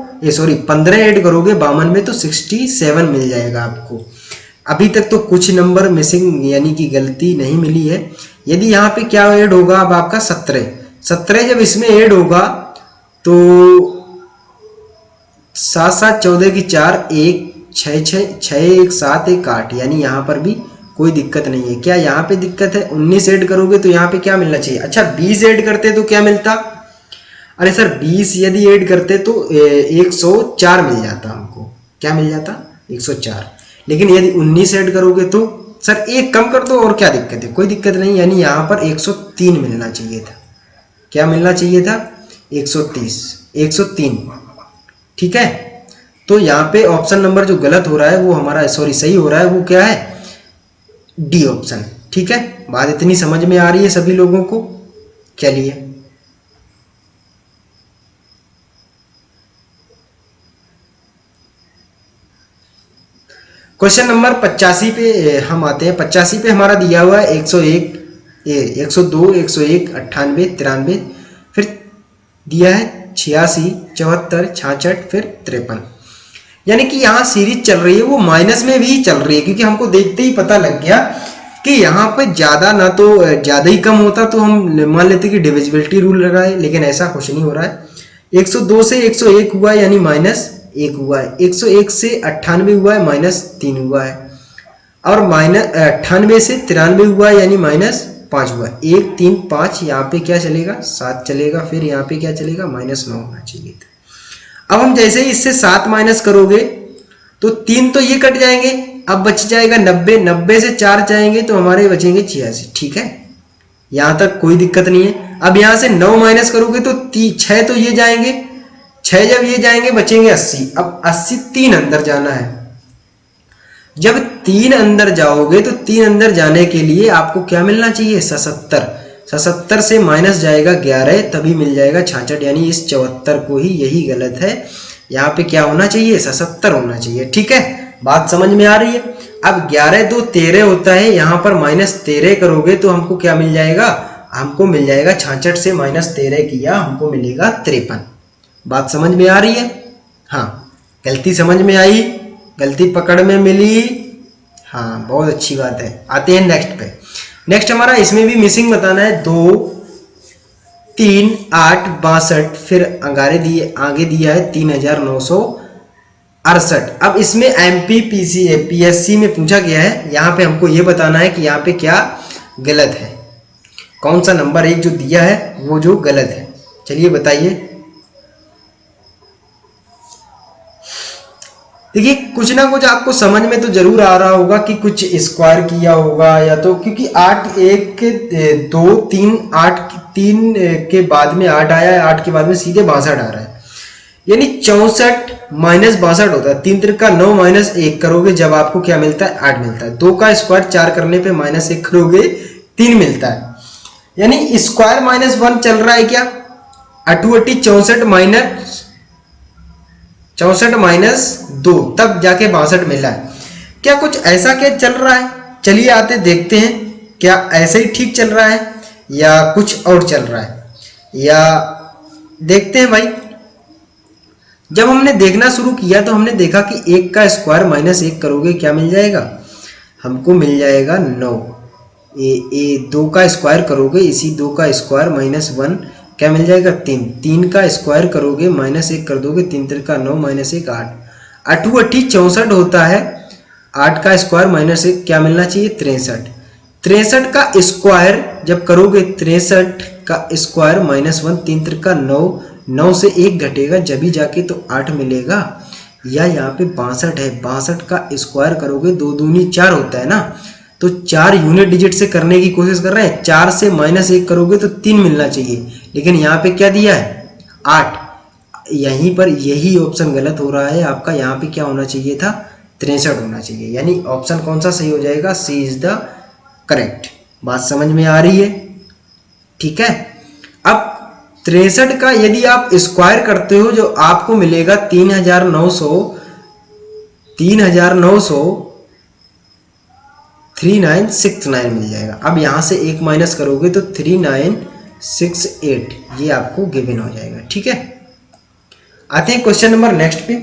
15 ऐड करोगे 52 में तो 67 मिल जाएगा आपको। अभी तक तो कुछ नंबर मिसिंग यानी कि गलती नहीं मिली है। यदि यहाँ पे क्या ऐड होगा अब आपका 17 जब इसमें ऐड होगा तो 7 7 14 की 4 1 6 6 6 1 7 1 8, यानी यहाँ पर भी कोई दिक्कत नहीं है। क्या यहाँ पे दिक्कत है? 19 ऐड करोगे तो यहाँ पे क्या मिलना चाहिए? अच्छा 20 ऐड करते तो क्या मिलता? अरे सर 20 यदि ऐड करते तो 104 मिल जाता हमको। क्या मिल जाता? 104। लेकिन यदि 19 ऐड करोगे तो सर एक कम कर दो और क्या दिक्कत है? कोई दिक्कत नहीं, यानी यहाँ पर 103 मिलना चाहिए था। क्या मिलना चाहिए था? 103, ठीक है। तो यहाँ पे ऑप्शन नंबर जो गलत हो रहा है वो हमारा सही हो रहा है, वो क्या है? डी ऑप्शन, ठीक है। बात इतनी समझ में आ रही है सभी लोगों को? चलिए क्वेश्चन नंबर 85 पे हम आते हैं। 85 पे हमारा दिया हुआ है 101 102 101 98 93, फिर दिया है 86 74 66, फिर 53। यानी कि यहाँ सीरीज चल रही है, वो माइनस में भी चल रही है, क्योंकि हमको देखते ही पता लग गया कि यहाँ पर ज़्यादा ना तो ज़्यादा ही कम होता तो हम मान लेते कि डिविजिबिलिटी रूल लगाए, लेकिन ऐसा कुछ नहीं हो रहा है। 102 से 101 हुआ है यानी -1 हुआ है, 101 से 98 हुआ है -3 हुआ है, और -98 से 93 हुआ है यानी -5 हुआ है। 1 3 5 यहाँ पे क्या चलेगा? 7 चलेगा, फिर यहाँ पे क्या चलेगा? -9 होना चाहिए था। अब हम जैसे ही इससे 7 माइनस करोगे तो 3 तो ये कट जाएंगे, अब बच जाएगा 90, 90 से 4 जाएंगे तो हमारे बचेंगे 86, ठीक है। यहाँ तक कोई दिक्कत नहीं है। अब यहाँ से 9 माइनस करोगे तो 6 तो ये जाएंगे, 6 जब ये जाएंगे बचेंगे 80। अब 80 3 अंदर जाना है। जब 3 अंदर जाओगे तो 3 अंदर जाने के लिए आपको क्या मिलना चाहिए? 77। 77 से माइनस जाएगा 11, तभी मिल जाएगा 66, यानी इस 74 को ही, यही गलत है। यहाँ पे क्या होना चाहिए? 77 होना चाहिए, ठीक है। बात समझ में आ रही है? अब 11 2 13 होता है, यहाँ पर -13 करोगे तो हमको क्या मिल जाएगा? हमको मिल जाएगा 66 से -13 किया हमको मिलेगा 53। बात समझ में आ रही है? हाँ, गलती समझ में आई, गलती पकड़ में मिली। हाँ, बहुत अच्छी बात है। आते हैं नेक्स्ट पे। नेक्स्ट हमारा इसमें भी मिसिंग बताना है। 2 3 8 62, फिर आगे दिया है 3968, 68। अब इसमें MP PSC में पूछा गया है, यहाँ पे हमको ये बताना है कि यहाँ पे क्या गलत है, कौन सा नंबर एक जो दिया है वो जो गलत है। चलिए बताइए। देखिए कुछ ना कुछ आपको समझ में तो जरूर आ रहा होगा कि कुछ स्क्वायर किया होगा या तो, क्योंकि 8 1 2 3 8 3 के बाद में 8 आया है, 8 के बाद में सीधे 62 आ रहा है, यानी 64 माइनस 62 होता है। 3 त्रिका 9 माइनस 1 करोगे जब आपको क्या मिलता है, 8 मिलता है। 2 का स्क्वायर 4 करने पे माइनस 1 करोगे 3 मिलता है, यानी स्क्वायर माइनस 1 चल रहा है क्या, 64 माइनस 2, तब जाके 62 मिला है। क्या कुछ ऐसा क्या चल रहा है, चलिए आते देखते हैं क्या ऐसे ही ठीक चल रहा है या कुछ और चल रहा है, या देखते हैं भाई। जब हमने देखना शुरू किया तो हमने देखा कि 1 का स्क्वायर माइनस 1 करोगे क्या मिल जाएगा, हमको मिल जाएगा 9। 2 का स्क्वायर करोगे, इसी 2 का स्क्वायर माइनस 1 क्या मिल जाएगा, 3। 3 का स्क्वायर करोगे माइनस 1 कर दोगे, 3 त्रिका 9 माइनस 1 8। 8 64 होता है, 8 का स्क्वायर माइनस 1 क्या मिलना चाहिए, 63। 63 का स्क्वायर जब करोगे, 63 का स्क्वायर माइनस 1, 3 त्रिका 9, 9 से 1 घटेगा जब ही जाके तो 8 मिलेगा, या यहाँ पे 62 है, 62 का स्क्वायर करोगे 2 दूनी 4 होता है ना, तो 4 यूनिट डिजिट से करने की कोशिश कर रहे हैं। 4 से माइनस 1 करोगे तो 3 मिलना चाहिए, लेकिन यहाँ पे क्या दिया है, 8। यहीं पर यही ऑप्शन गलत हो रहा है आपका, यहाँ पे क्या होना चाहिए था, 63 होना चाहिए, यानी ऑप्शन कौन सा सही हो जाएगा, सी इज द करेक्ट। बात समझ में आ रही है, ठीक है। अब 63 का यदि आप स्क्वायर करते हो जो आपको मिलेगा 3969 मिल जाएगा। अब यहां से 1 माइनस करोगे तो 3968 ये आपको गिवन हो जाएगा, ठीक है। आते हैं क्वेश्चन नंबर नेक्स्ट पे।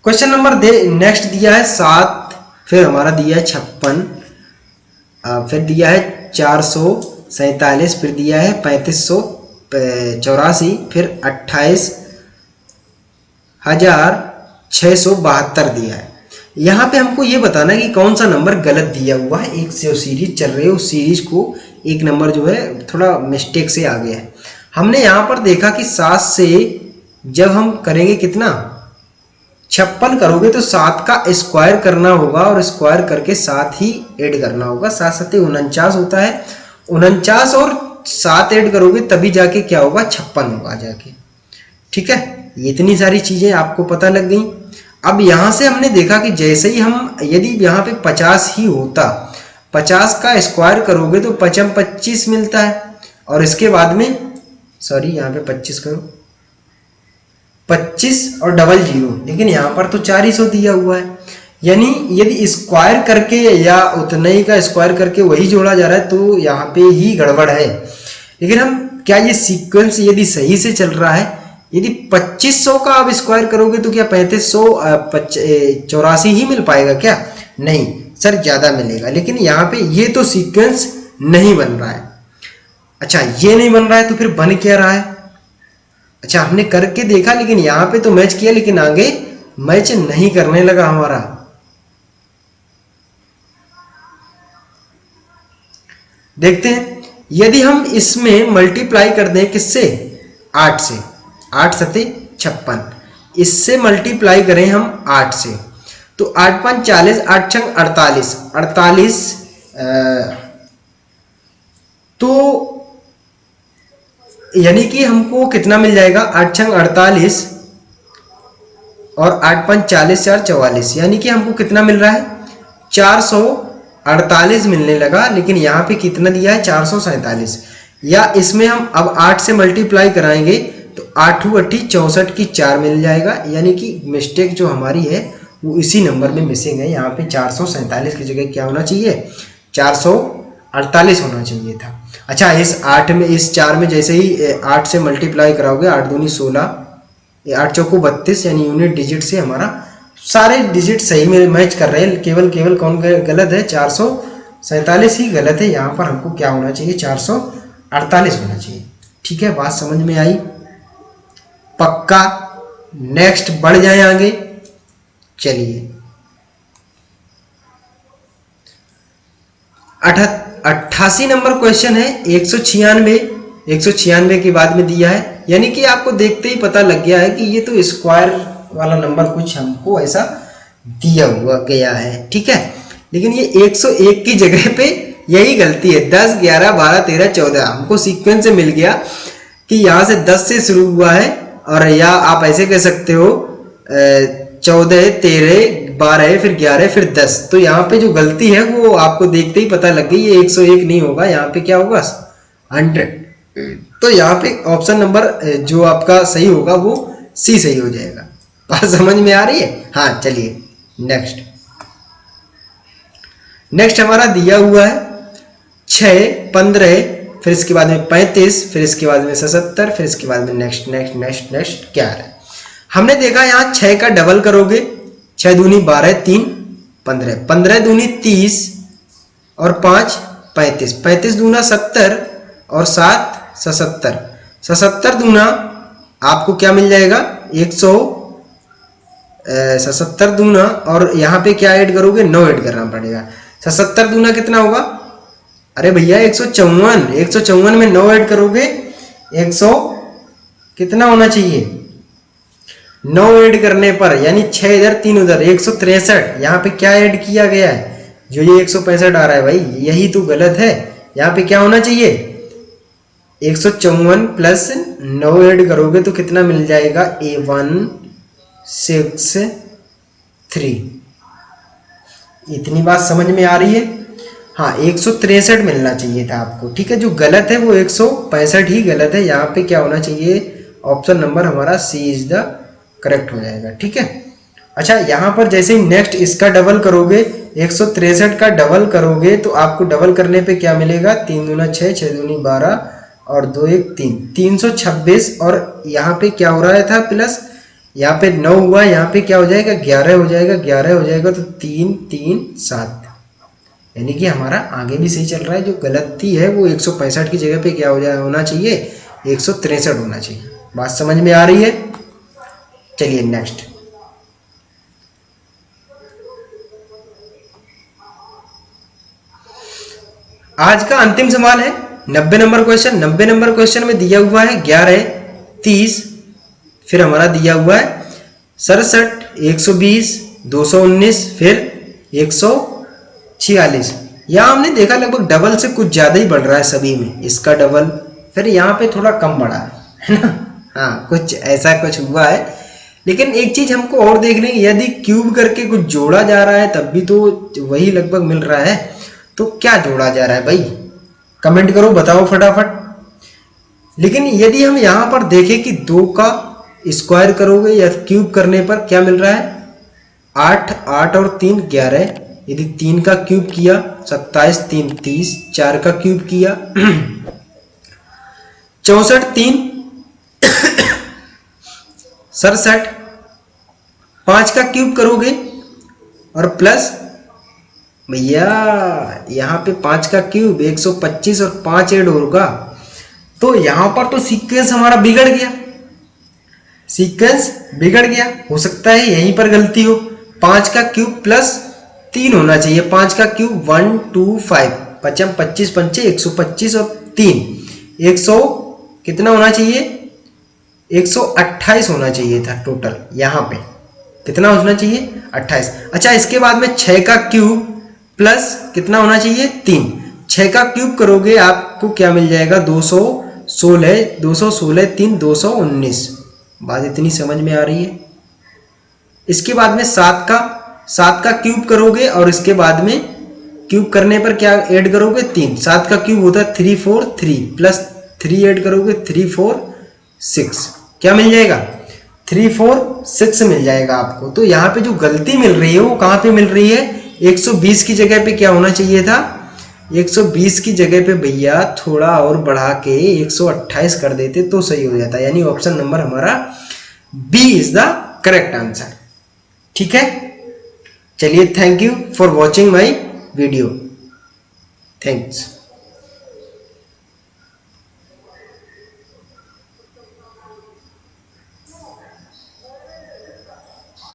क्वेश्चन नंबर नेक्स्ट दिया है 7, फिर हमारा दिया है 56, फिर दिया है 447, फिर दिया है 3584, फिर 28,672 दिया है। यहाँ पे हमको ये बताना है कि कौन सा नंबर गलत दिया हुआ है। एक से सीरीज चल रही है, उस सीरीज को एक नंबर जो है थोड़ा मिस्टेक से आ गया है। हमने यहाँ पर देखा कि 7 से जब हम करेंगे कितना, 56 करोगे तो 7 का स्क्वायर करना होगा और स्क्वायर करके 7 ही ऐड करना होगा। 7 7 49 होता है, 49 और 7 ऐड करोगे तभी जाके क्या होगा, 56 होगा जाके, ठीक है। इतनी सारी चीजें आपको पता लग गई। अब यहां से हमने देखा कि जैसे ही हम, यदि यहाँ पे 50 ही होता, 50 का स्क्वायर करोगे तो 25 मिलता है, और इसके बाद में सॉरी यहाँ पे 25 करो, 25 और डबल 0, लेकिन यहाँ पर तो 400 दिया हुआ है, यानी यदि स्क्वायर करके या उतने ही का स्क्वायर करके वही जोड़ा जा रहा है तो यहाँ पे ही गड़बड़ है। लेकिन हम क्या ये सीक्वेंस यदि सही से चल रहा है, यदि 2500 का आप स्क्वायर करोगे तो क्या 3584 ही मिल पाएगा क्या, नहीं सर ज़्यादा मिलेगा। लेकिन यहाँ पे ये तो सीक्वेंस नहीं बन रहा है। अच्छा ये नहीं बन रहा है तो फिर बन क्या रहा है, अच्छा हमने करके देखा लेकिन यहाँ पे तो मैच किया, लेकिन आगे मैच नहीं करने लगा हमारा। देखते हैं, यदि हम इसमें मल्टीप्लाई कर दें किससे, 8 से, 8 सते 56, इससे मल्टीप्लाई करें हम 8 से तो 8 5 40, 8 छंग 48, 48 तो यानी कि हमको कितना मिल जाएगा, 8 छंग 48 और 8 5 40 4 44, यानी कि हमको कितना मिल रहा है, 448 मिलने लगा। लेकिन यहाँ पे कितना दिया है, 447, या इसमें हम अब 8 से मल्टीप्लाई कराएंगे तो 8 8 64 की 4 मिल जाएगा, यानी कि मिस्टेक जो हमारी है वो इसी नंबर में मिसिंग है। यहाँ पे 447 की जगह क्या होना चाहिए, 448 होना चाहिए था। अच्छा इस 8 में, इस 4 में जैसे ही 8 से मल्टीप्लाई कराओगे, 8 दूनी 16, 8 चौको 32, यानी यूनिट डिजिट से हमारा सारे डिजिट सही में मैच कर रहे हैं। केवल कौन गलत है, 447 ही गलत है। यहाँ पर हमको क्या होना चाहिए, 448 होना चाहिए, ठीक है। बात समझ में आई, पक्का नेक्स्ट बढ़ जाए आगे। चलिए 88 नंबर क्वेश्चन है। 196 के बाद में दिया है, यानी कि आपको देखते ही पता लग गया है कि ये तो स्क्वायर वाला नंबर कुछ हमको ऐसा दिया हुआ गया है, ठीक है। लेकिन ये 101 की जगह पे यही गलती है, 10, 11, 12, 13, 14 हमको सीक्वेंस से मिल गया कि यहाँ से 10 से शुरू हुआ है, और या आप ऐसे कह सकते हो 14, 13, 12, फिर 11, फिर 10। तो यहाँ पे जो गलती है वो आपको देखते ही पता लग गई, ये 101 नहीं होगा, यहाँ पे क्या होगा 100। तो यहाँ पे ऑप्शन नंबर जो आपका सही होगा वो सी सही हो जाएगा। बात समझ में आ रही है? हाँ चलिए नेक्स्ट हमारा दिया हुआ है 6, 15, फिर इसके बाद में 35, फिर इसके बाद में 77, फिर इसके बाद में नेक्स्ट 11। हमने देखा यहाँ 6 का डबल करोगे, 6 दूनी 12, 3 15, 15 दूनी 30 और 5 35, 35 दूना 70 और 7 77, 77 दूना आपको क्या मिल जाएगा 177 दूना, और यहाँ पे क्या ऐड करोगे 9 ऐड करना पड़ेगा। 77 दूना कितना होगा, अरे भैया 154, 154 में 9 ऐड करोगे 100 कितना होना चाहिए, 9 ऐड करने पर यानी 6 इधर 3 उधर 163। यहाँ पे क्या ऐड किया गया है, जो ये 165 आ रहा है भाई यही तो गलत है। यहाँ पे क्या होना चाहिए 154 प्लस 9 ऐड करोगे तो कितना मिल जाएगा 163। इतनी बात समझ में आ रही है? हाँ 163 मिलना चाहिए था आपको, ठीक है। जो गलत है वो 165 ही गलत है। यहाँ पे क्या होना चाहिए, ऑप्शन नंबर हमारा सी इज द करेक्ट हो जाएगा, ठीक है। अच्छा यहाँ पर जैसे ही नेक्स्ट इसका डबल करोगे, 163 का डबल करोगे तो आपको डबल करने पे क्या मिलेगा 3 दूना 6, 6 दूनी 12 और 2 1 3, 326। और यहाँ पे क्या हो रहा था प्लस, यहाँ पे 9 हुआ, यहाँ पे क्या हो जाएगा 11 हो जाएगा, 11 हो जाएगा तो 3 3 7, यानी कि हमारा आगे भी सही चल रहा है। जो गलती है वो 165 की जगह पे क्या हो जाए होना चाहिए 163 होना चाहिए। बात समझ में आ रही है? चलिए नेक्स्ट आज का अंतिम सवाल है 90 नंबर क्वेश्चन। 90 नंबर क्वेश्चन में दिया हुआ है 11, 30, फिर हमारा दिया हुआ है 67, 120, 219, फिर 146। यहाँ हमने देखा लगभग डबल से कुछ ज्यादा ही बढ़ रहा है सभी में, इसका डबल, फिर यहाँ पे थोड़ा कम बढ़ा है ना। हाँ कुछ ऐसा कुछ हुआ है। लेकिन एक चीज हमको और देखने की, यदि क्यूब करके कुछ जोड़ा जा रहा है तब भी तो वही लगभग मिल रहा है। तो क्या जोड़ा जा रहा है भाई, कमेंट करो बताओ फटाफट। लेकिन यदि हम यहाँ पर देखें कि 2 का स्क्वायर करोगे या क्यूब करने पर क्या मिल रहा है 8, 8 और 3 11। यदि 3 का क्यूब किया 27, 3 30, 4 का क्यूब किया 64, 3 67, 5 का क्यूब करोगे और प्लस भैया यहाँ पे 5 का क्यूब 125 और 5 ऐड होगा। तो यहाँ पर तो सीक्वेंस हमारा बिगड़ गया, सीक्वेंस बिगड़ गया। हो सकता है यहीं पर गलती हो। 5 का क्यूब प्लस 3 होना चाहिए। 5 का क्यूब 1 2 5, 5 25 पंचे 125 और 3 100 कितना होना चाहिए 128 होना चाहिए था टोटल। यहाँ पे कितना होना चाहिए 28। अच्छा इसके बाद में 6 का क्यूब प्लस कितना होना चाहिए 3। 6 का क्यूब करोगे आपको क्या मिल जाएगा 216, 216 3 219। बात इतनी समझ में आ रही है? इसके बाद में 7 का क्यूब करोगे और इसके बाद में क्यूब करने पर क्या ऐड करोगे 3। 7 का क्यूब होता है 3 4 3 प्लस 3 ऐड करोगे 3 4 6, क्या मिल जाएगा 3 4 6 मिल जाएगा आपको। तो यहाँ पे जो गलती मिल रही है वो कहाँ पे मिल रही है 120 की जगह पे क्या होना चाहिए था 120 की जगह पे भैया थोड़ा और बढ़ा के 128 कर देते तो सही हो जाता। यानी ऑप्शन नंबर हमारा B is the correct answer. ठीक है, चलिए thank you for watching my video. Thanks.